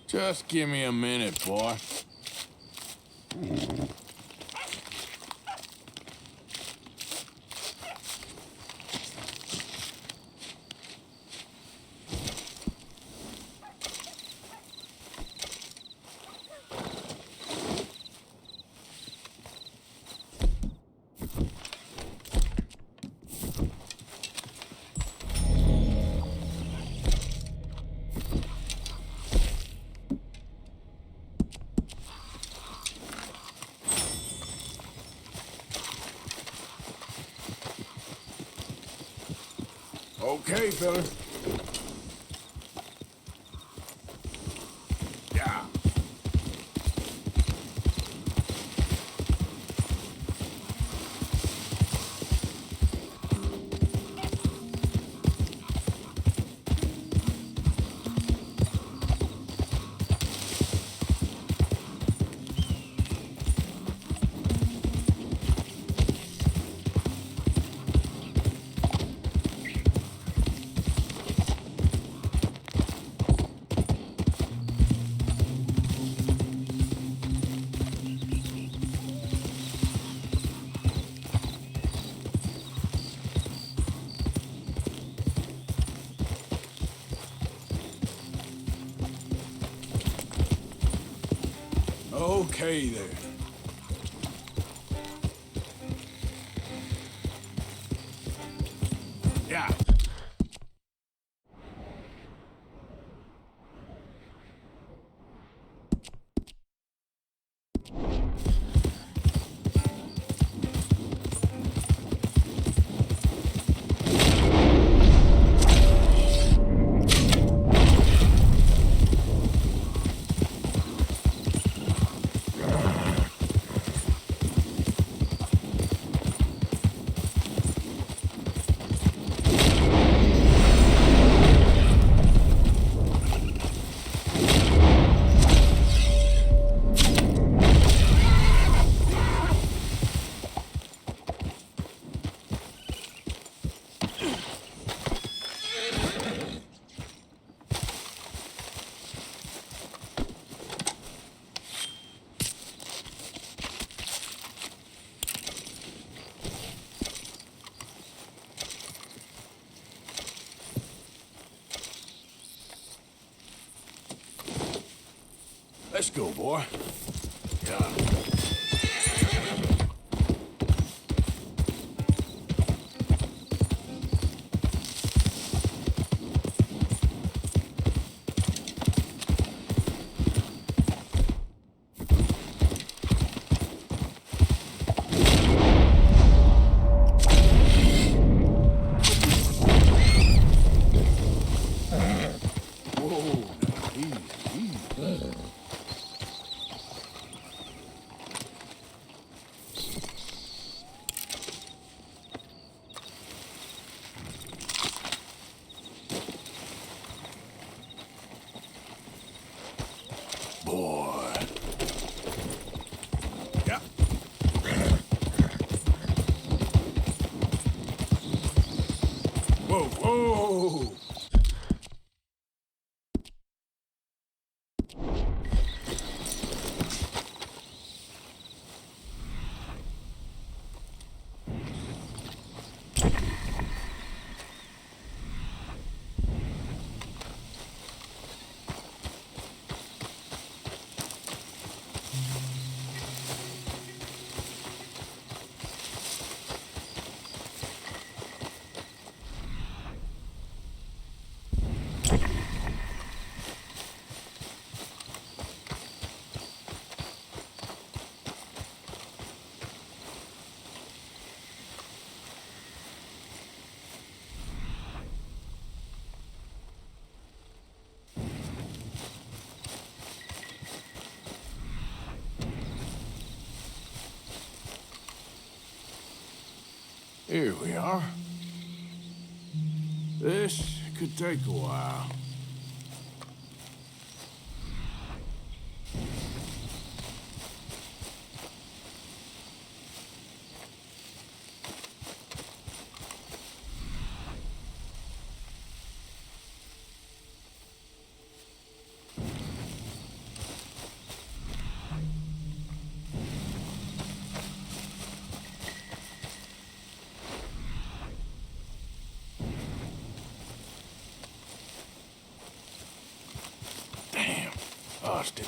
Just give me a minute, boy. Okay, fella. Yeah. Okay, there. Yeah. Let's go, boy. Yeah. Boy. Yeah. Whoa, whoa! Here we are. This could take a while. Damn, lost it.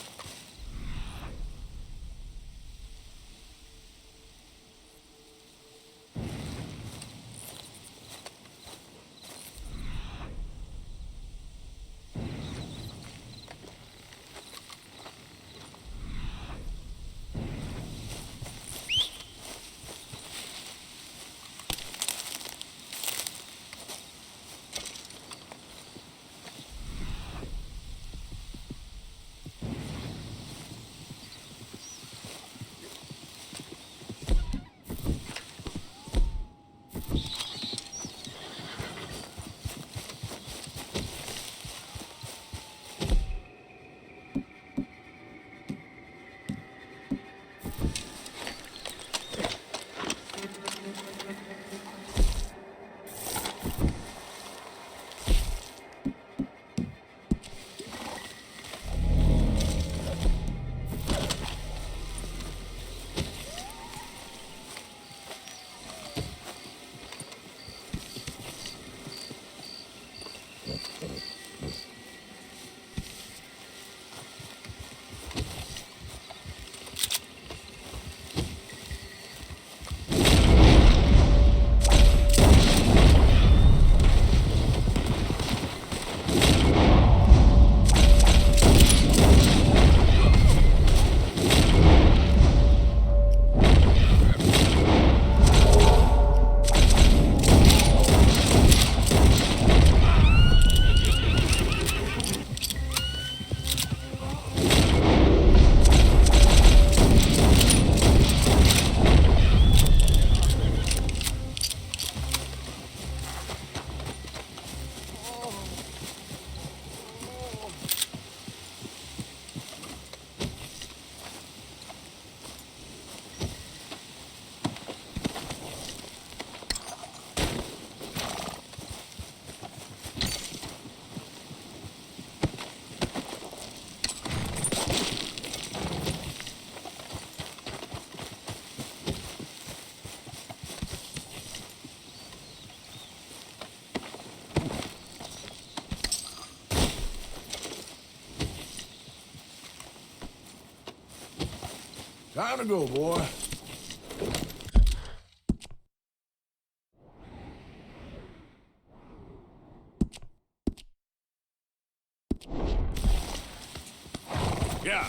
Time to go, boy. Yeah.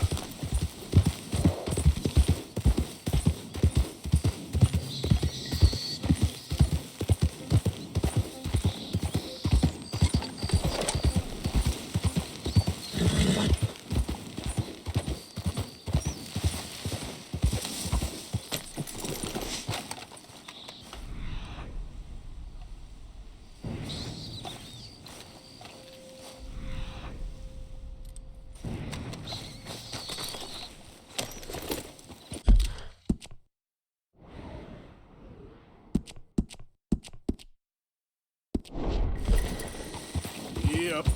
Yep.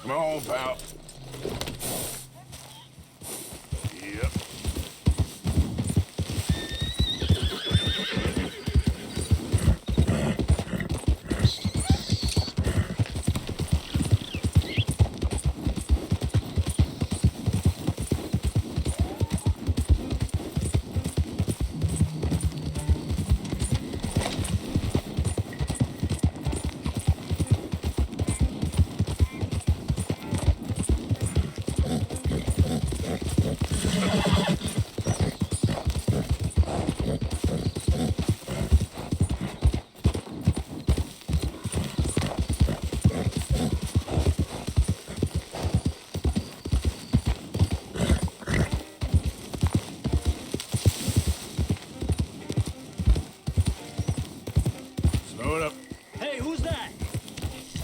Come on, pal. Yep.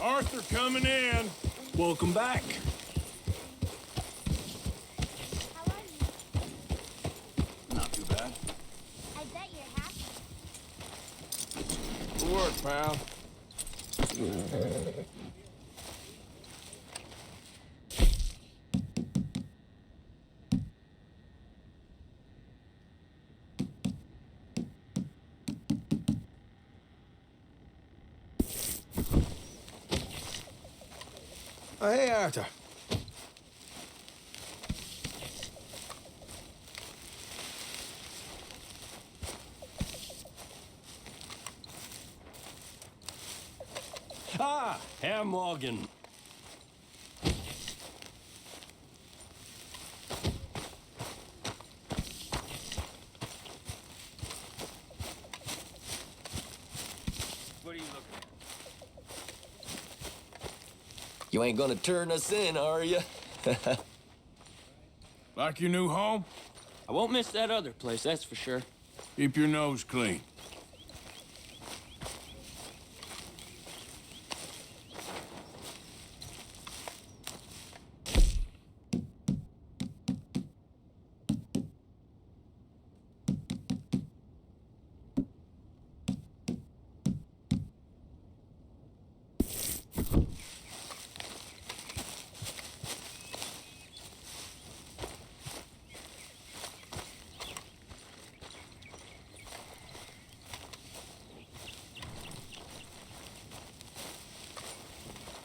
Arthur coming in. Welcome back. How are you? Not too bad. I bet you're happy. Good work, pal. Oh, hey, Arthur. Ah, Herr Morgan. What are you looking at? You ain't gonna turn us in, are you? Like your new home? I won't miss that other place, that's for sure. Keep your nose clean.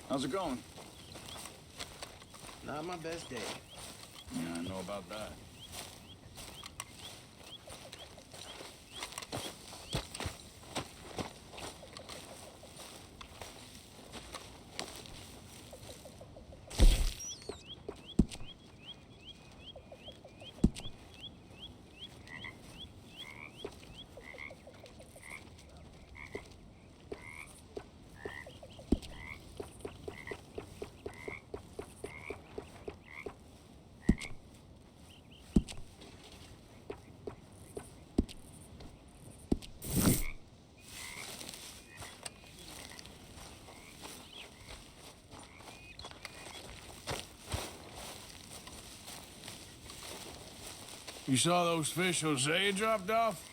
How's it going? Not my best day. Yeah, I know about that. You saw those fish Hosea dropped off?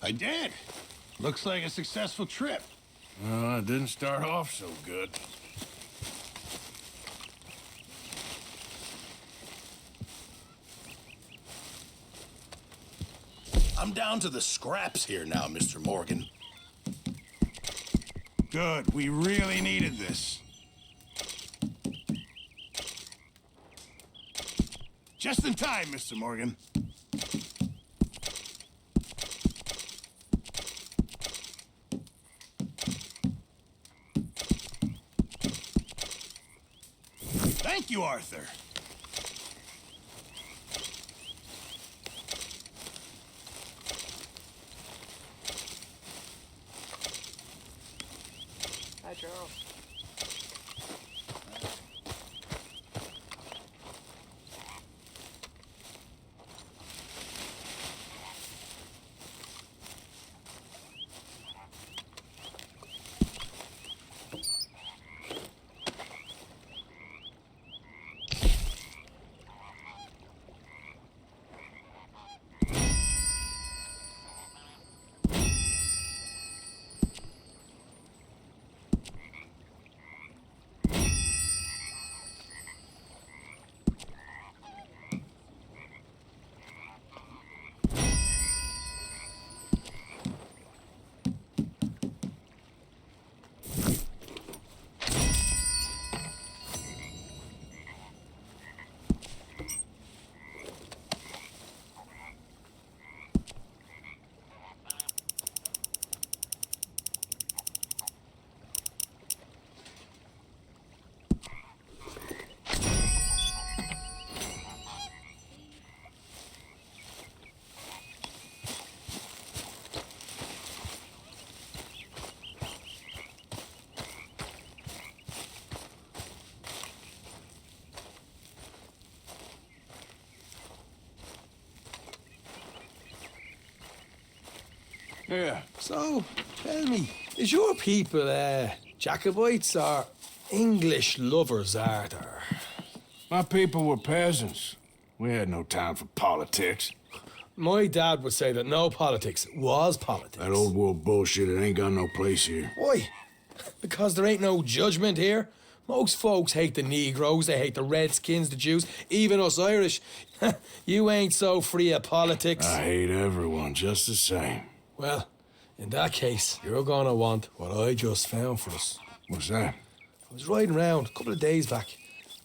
I did. Looks like a successful trip. It didn't start off so good. I'm down to the scraps here now, Mr. Morgan. Good. We really needed this. Just in time, Mr. Morgan. Thank you, Arthur. Hi, Charles. Yeah. So, tell me, is your people, Jacobites or English lovers, Arthur. My people were peasants. We had no time for politics. My dad would say that no politics was politics. That old world bullshit, it ain't got no place here. Why? Because there ain't no judgment here. Most folks hate the Negroes, they hate the Redskins, the Jews, even us Irish. You ain't so free of politics. I hate everyone just the same. Well, in that case, you're gonna want what I just found for us. What's that? I was riding around a couple of days back.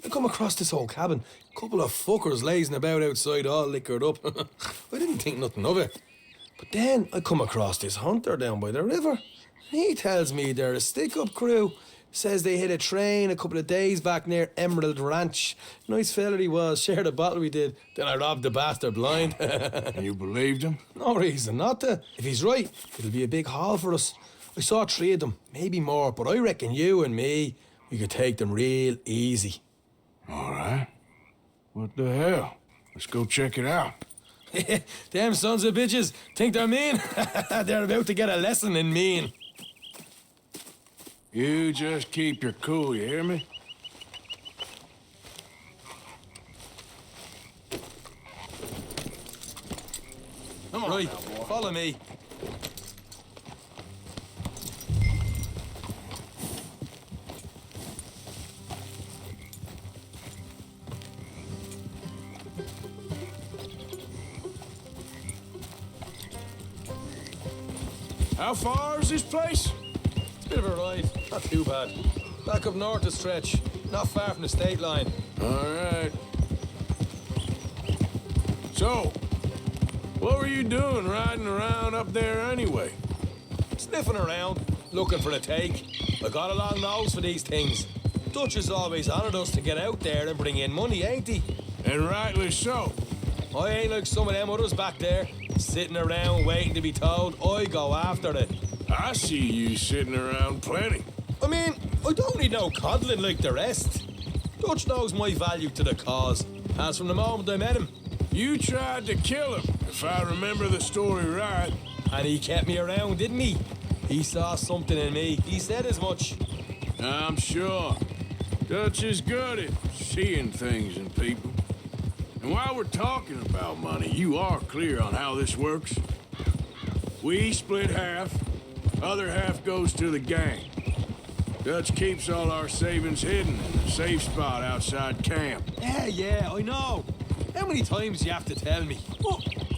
I come across this old cabin. A couple of fuckers lazing about outside all liquored up. I didn't think nothing of it. But then I come across this hunter down by the river. He tells me they're a stick-up crew. Says they hit a train a couple of days back near Emerald Ranch. Nice fella he was, shared a bottle we did. Then I robbed the bastard blind. And you believed him? No reason not to. If he's right, it'll be a big haul for us. I saw 3 of them, maybe more, but I reckon you and me, we could take them real easy. All right. What the hell? Let's go check it out. Them sons of bitches think they're mean. They're about to get a lesson in mean. You just keep your cool, you hear me? Come on right, now, boy. Follow me. How far is this place? It's a bit of a ride, not too bad. Back up north a stretch, not far from the state line. All right. So, what were you doing riding around up there anyway? Sniffing around, looking for a take. I got a long nose for these things. Dutch has always honoured us to get out there and bring in money, ain't he? And rightly so. I ain't like some of them others back there, sitting around waiting to be told. I go after it. I see you sitting around plenty. I mean, I don't need no coddling like the rest. Dutch knows my value to the cause, as from the moment I met him. You tried to kill him, if I remember the story right. And he kept me around, didn't he? He saw something in me. He said as much. I'm sure. Dutch is good at seeing things in people. And while we're talking about money, you are clear on how this works? We split half, other half goes to the gang. Dutch keeps all our savings hidden in a safe spot outside camp. Yeah, I know. How many times you have to tell me?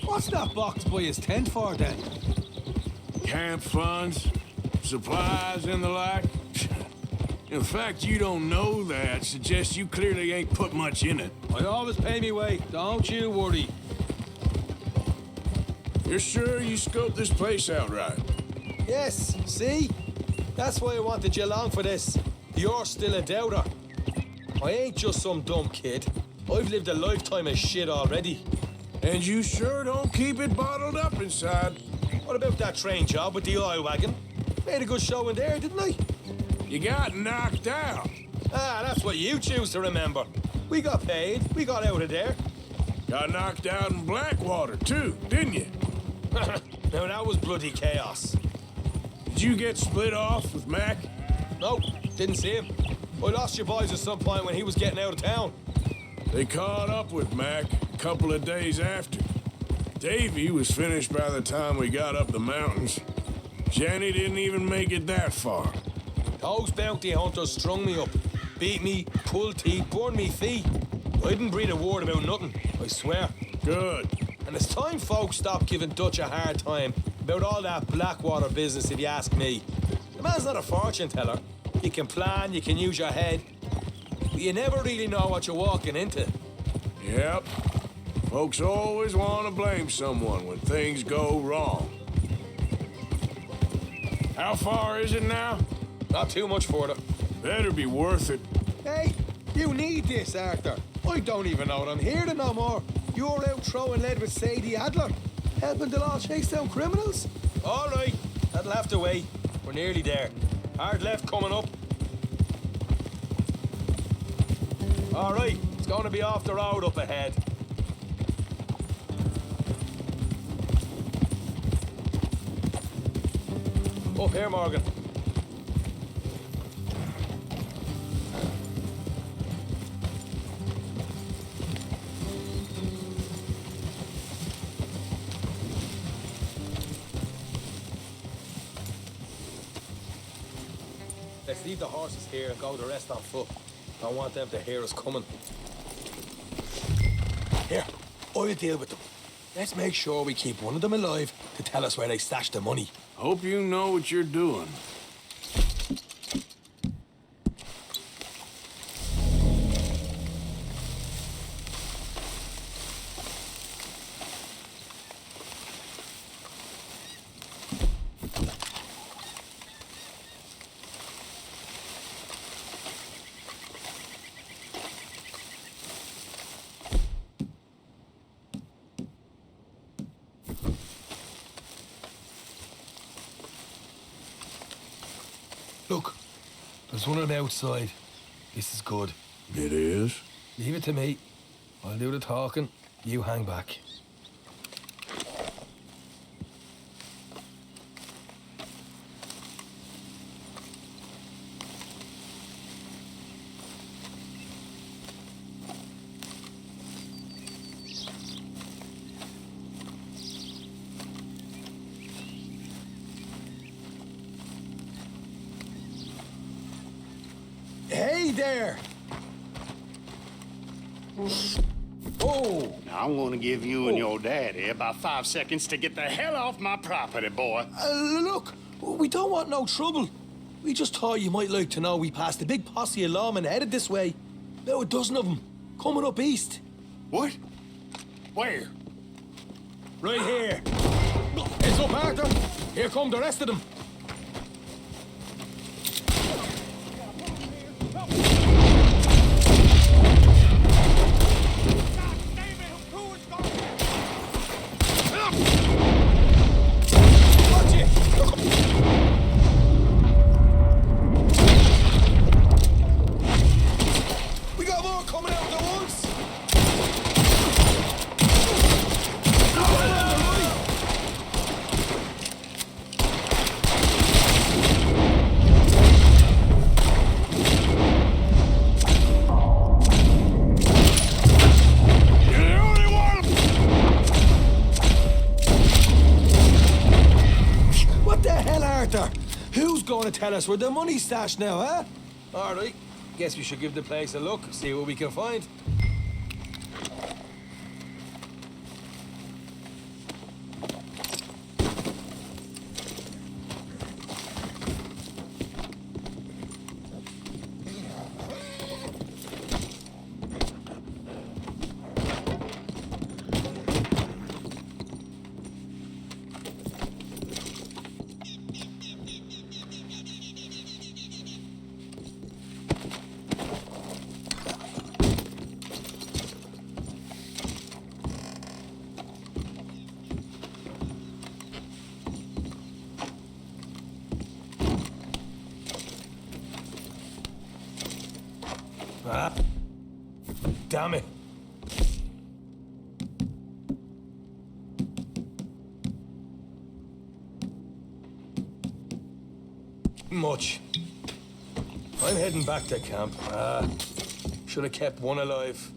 What's that box by his tent for, then? Camp funds, supplies, and the like. The fact you don't know that suggests you clearly ain't put much in it. I always pay me way, don't you worry. You're sure you scoped this place out right? Yes, see? That's why I wanted you along for this. You're still a doubter. I ain't just some dumb kid. I've lived a lifetime of shit already. And you sure don't keep it bottled up inside. What about that train job with the oil wagon? Made a good show in there, didn't I? You got knocked out. Ah, that's what you choose to remember. We got paid. We got out of there. Got knocked out in Blackwater, too, didn't you? Now, that was bloody chaos. Did you get split off with Mac? No, didn't see him. I lost your boys at some point when he was getting out of town. They caught up with Mac a couple of days after. Davy was finished by the time we got up the mountains. Jenny didn't even make it that far. Those bounty hunters strung me up, beat me, pulled teeth, burned me feet. I didn't breathe a word about nothing, I swear. Good. And it's time folks stopped giving Dutch a hard time about all that Blackwater business, if you ask me. The man's not a fortune teller. You can plan, you can use your head, but you never really know what you're walking into. Yep. Folks always want to blame someone when things go wrong. How far is it now? Not too much further. Better be worth it. Hey, you need this, Arthur. I don't even know that I'm here to no more. You're out throwing lead with Sadie Adler, helping the law chase down criminals. All right, that'll have to wait. We're nearly there. Hard left coming up. All right, it's going to be off the road up ahead. Up here, Morgan. Let's leave the horses here and go the rest on foot. Don't want them to hear us coming. Here, I'll deal with them. Let's make sure we keep one of them alive to tell us where they stashed the money. Hope you know what you're doing. Look, there's one on the outside. This is good. It is? Leave it to me. I'll do the talking. You hang back. Hey there! Oh! Now, I'm gonna give you and your daddy about 5 seconds to get the hell off my property, boy. Look, we don't want no trouble. We just thought you might like to know we passed a big posse of lawmen headed this way. About a dozen of them, coming up east. What? Where? Right here. Heads up, Arthur. Here come the rest of them. We got more coming out at once. What the hell, Arthur? Who's going to tell us where the money's stashed now, huh? All right. Guess we should give the place a look, see what we can find. Ah. Damn it. Much. I'm heading back to camp. Should have kept one alive.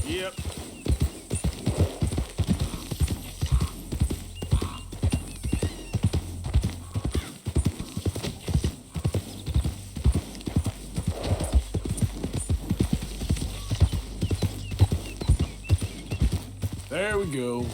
Yep. There we go.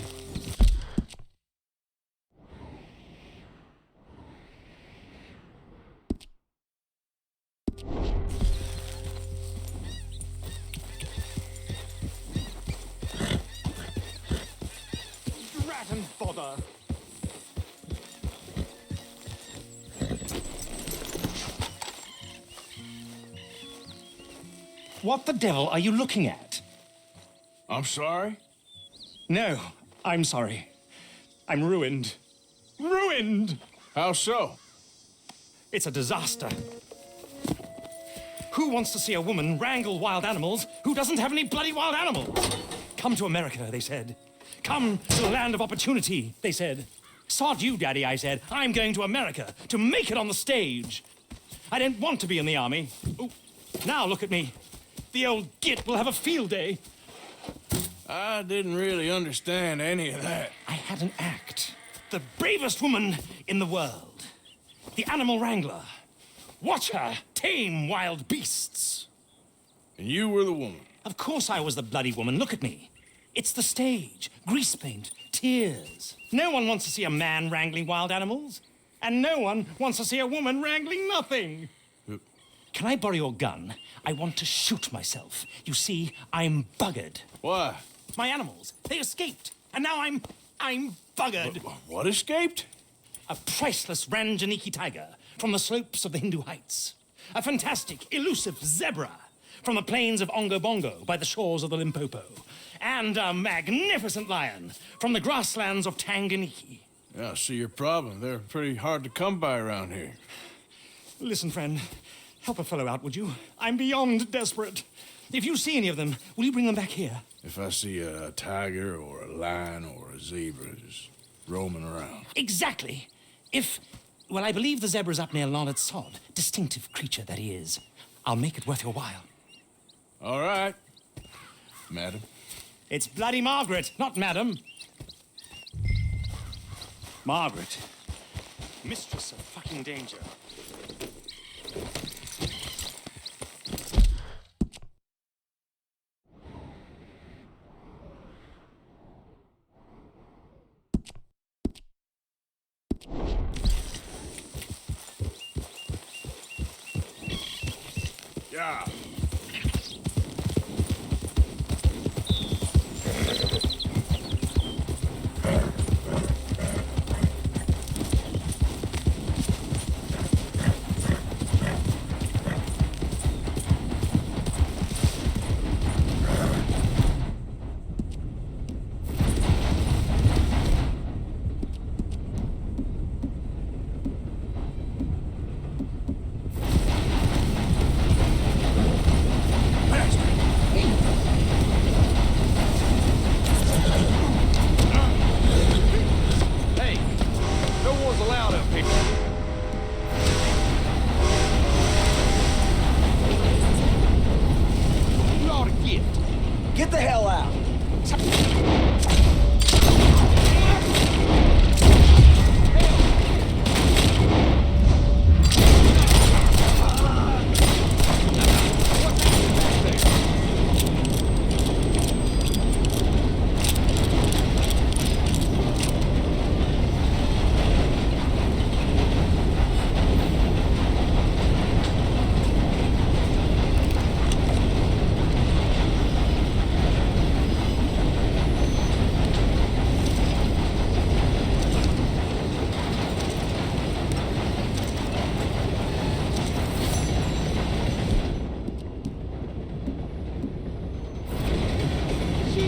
Rat and bother. What the devil are you looking at? I'm sorry? No, I'm sorry. I'm ruined. Ruined! How so? It's a disaster. Who wants to see a woman wrangle wild animals who doesn't have any bloody wild animals? Come to America, they said. Come to the land of opportunity, they said. Sod you, Daddy, I said. I'm going to America to make it on the stage. I didn't want to be in the army. Ooh, now look at me. The old git will have a field day. I didn't really understand any of that. I had an act. The bravest woman in the world. The animal wrangler. Watch her tame wild beasts. And you were the woman? Of course I was the bloody woman. Look at me. It's the stage. Grease paint. Tears. No one wants to see a man wrangling wild animals. And no one wants to see a woman wrangling nothing. Can I borrow your gun? I want to shoot myself. You see, I'm buggered. Why? My animals, they escaped. And now I'm buggered. What escaped? A priceless Ranjaniki tiger from the slopes of the Hindu Heights. A fantastic, elusive zebra from the plains of Ongo Bongo by the shores of the Limpopo. And a magnificent lion from the grasslands of Tanganyika. Yeah, I see your problem. They're pretty hard to come by around here. Listen, friend, help a fellow out, would you? I'm beyond desperate. If you see any of them, will you bring them back here? If I see a tiger or a lion or a zebra just roaming around. Exactly. Well, I believe the zebra's up near Larned Sod. Distinctive creature that he is. I'll make it worth your while. All right, madam. It's bloody Margaret, not madam. Margaret. Mistress of fucking danger. Yeah.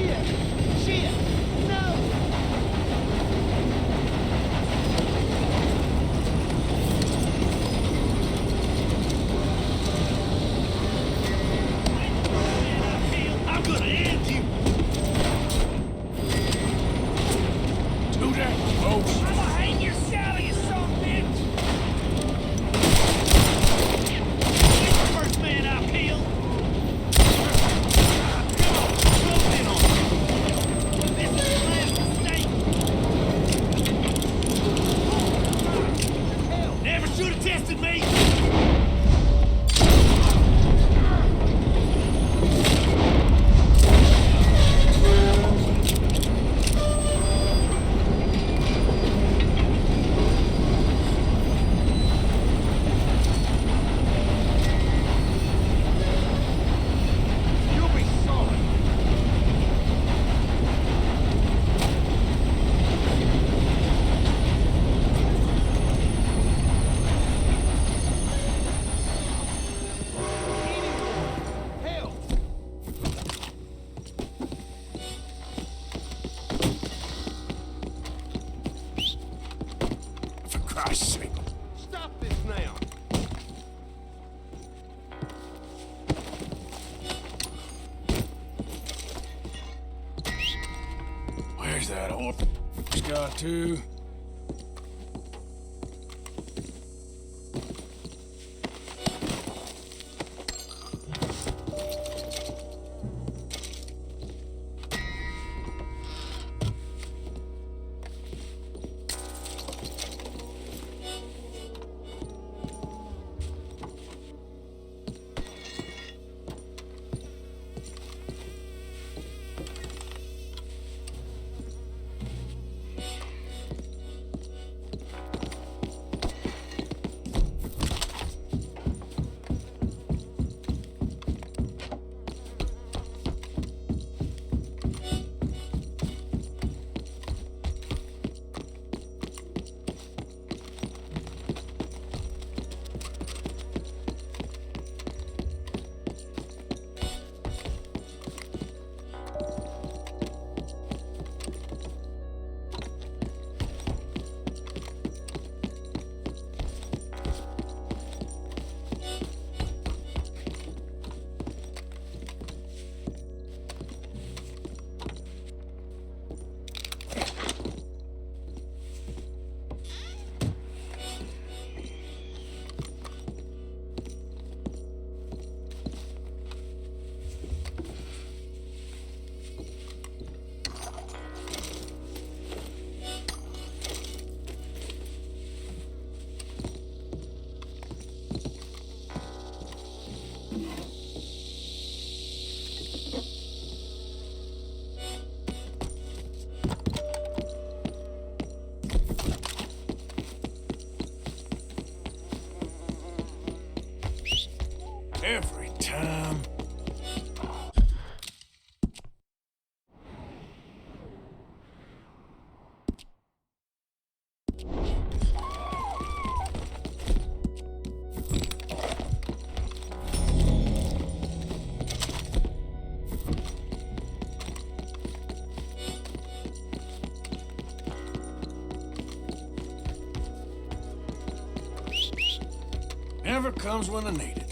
it! See it! No! I'm gonna end you! Do that, folks. I'ma hang your saddle, you son of a bitch! You're the first man I killed! Come on, close in on me! This is your last mistake! Never should have tested me! You'll be sorry. Hell! For Christ's sake. Stop this now! Where's that horse? He's got to. Every time. Never comes when I need it.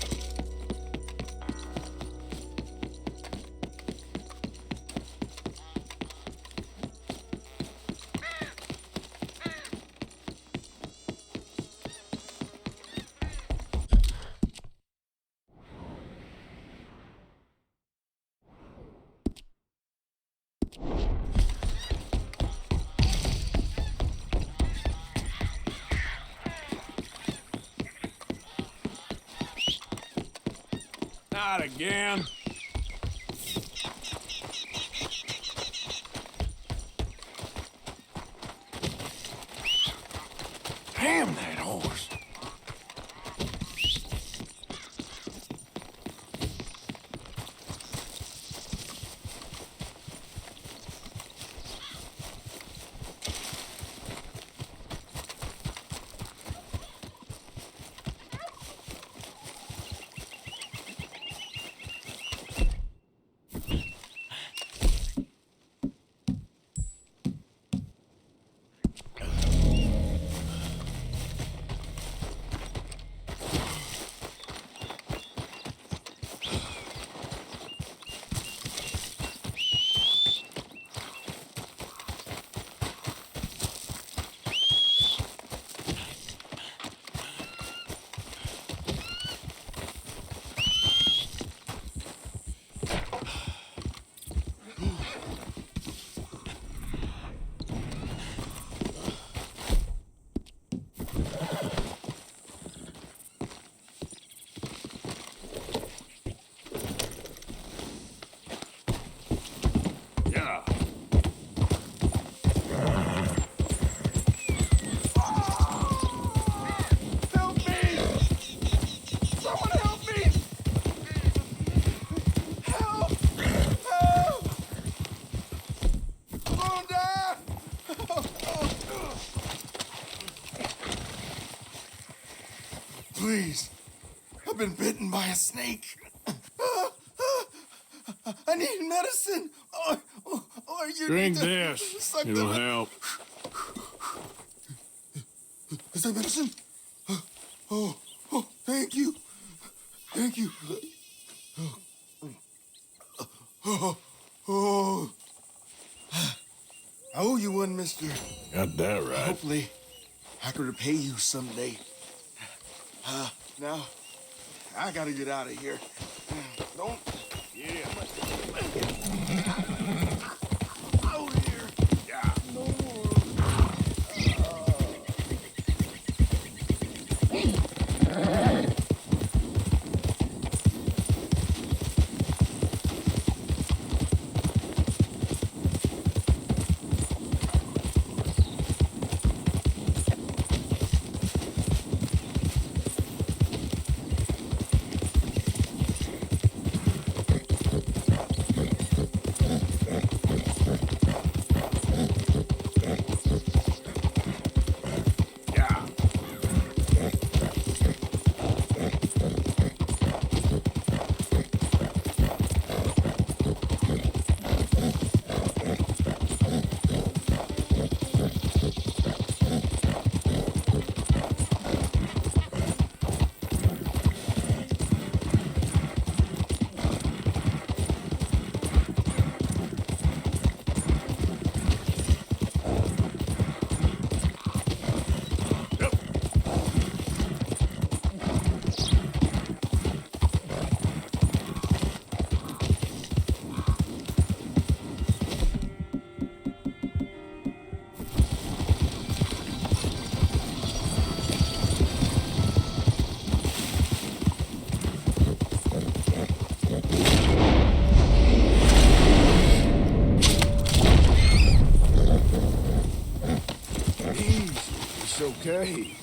Not again. Damn that horse. Please. I've been bitten by a snake. I need medicine. Or you Drink need to this. suck It'll the- help. Is that medicine? Oh, thank you. Thank you. Oh. I owe you one, mister. Got that right. Hopefully, I could repay you someday. Now, I gotta get out of here. Don't. Yeah. Out here. Yeah. No more. It's okay.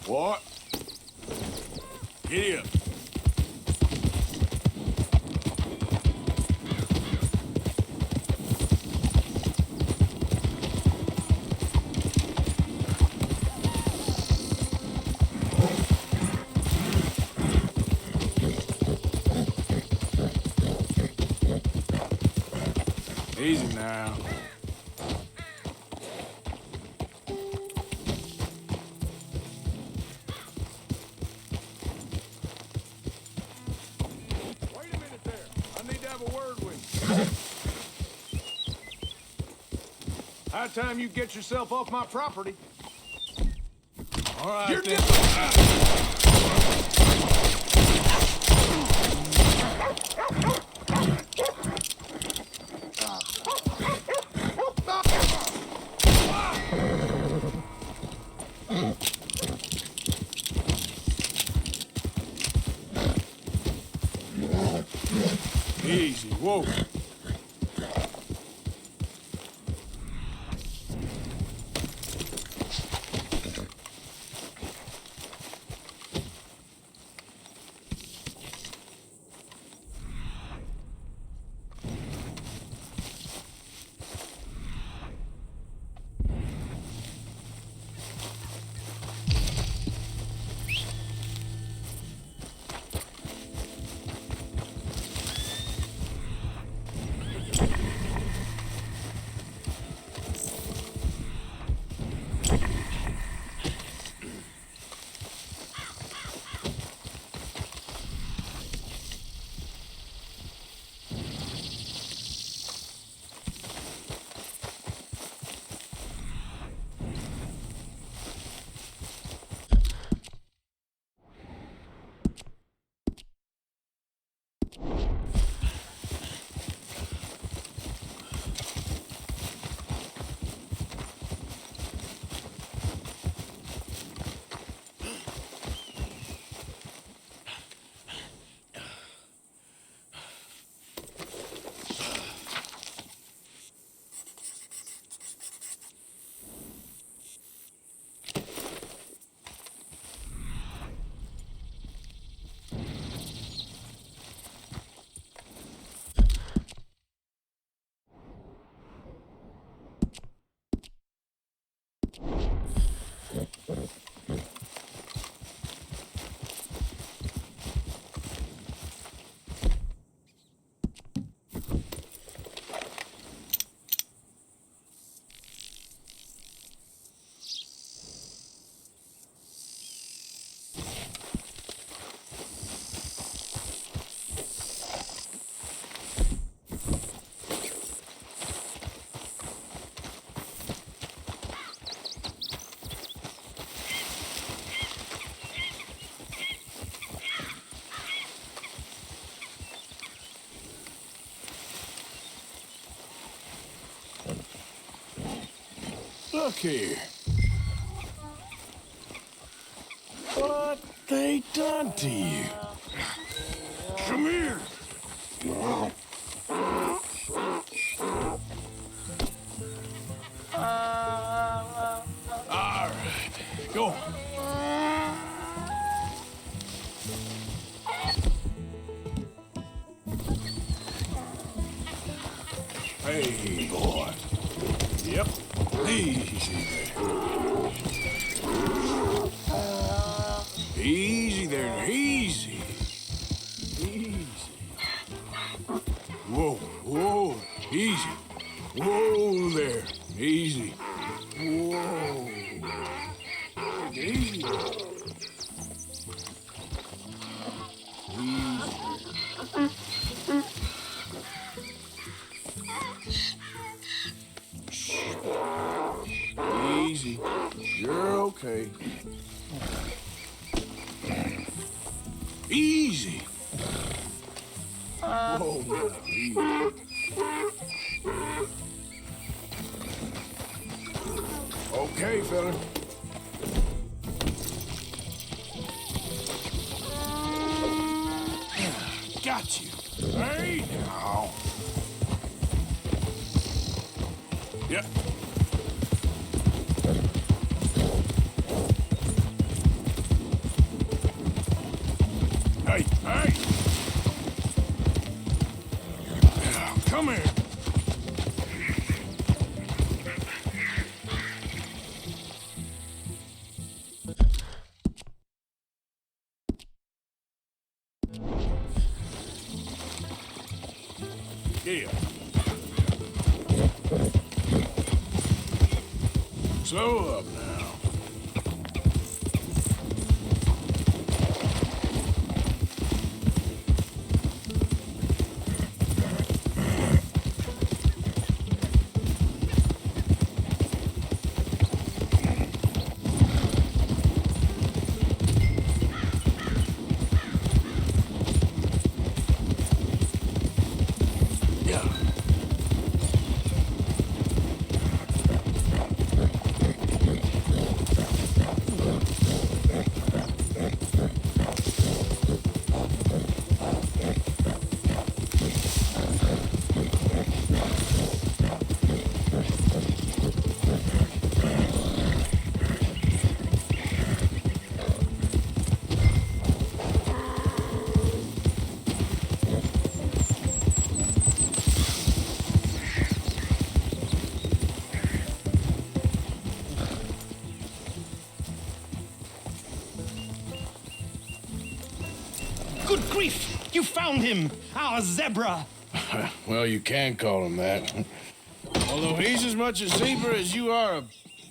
What? Get up. Easy now. High time you get yourself off my property. All right, You're then. Easy, whoa. Look here. What they done to you? Come here. All right, go on. Hey, boy. Yep. Easy there. Easy there. Easy. Easy. Whoa, whoa. Easy. Whoa there. Easy. Whoa. Easy. Easy. You're okay. Easy. Whoa, easy. Okay, fella. Got you. Hey, now. Yep. Hey, hey! Now, come here. Yeah. Slow up now. Good grief! You found him! Our zebra! Well, you can call him that. Although he's as much a zebra as you are a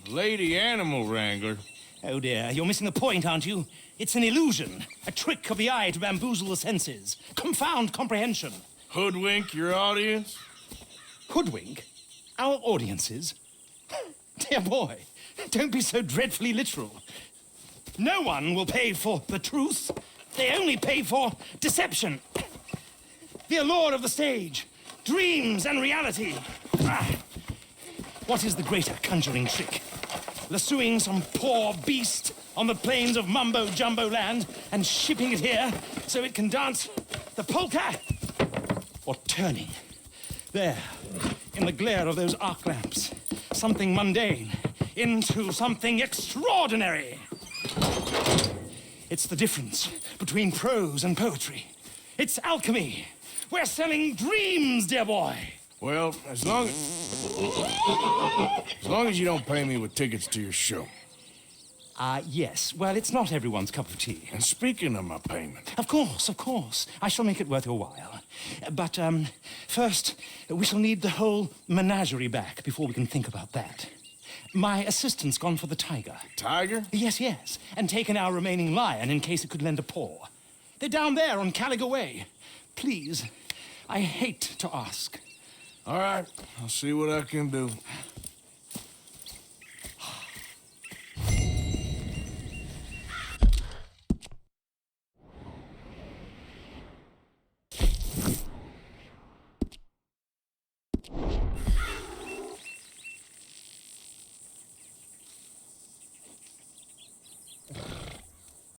lady animal wrangler. Oh dear, you're missing the point, aren't you? It's an illusion, a trick of the eye to bamboozle the senses, confound comprehension. Hoodwink your audience? Hoodwink? Our audiences? Dear boy, don't be so dreadfully literal. No one will pay for the truth. They only pay for deception. The allure of the stage, dreams and reality. What is the greater conjuring trick? Lassoing some poor beast on the plains of mumbo-jumbo land and shipping it here so it can dance the polka? Or turning, there, in the glare of those arc lamps, something mundane into something extraordinary? It's the difference between prose and poetry. It's alchemy. We're selling dreams, dear boy. Well, as long as you don't pay me with tickets to your show. Yes. Well, it's not everyone's cup of tea. And speaking of my payment... Of course. I shall make it worth your while. But, first, we shall need the whole menagerie back before we can think about that. My assistant's gone for the tiger. Tiger? Yes. And taken our remaining lion in case it could lend a paw. They're down there on Caliga Way. Please, I hate to ask. All right, I'll see what I can do.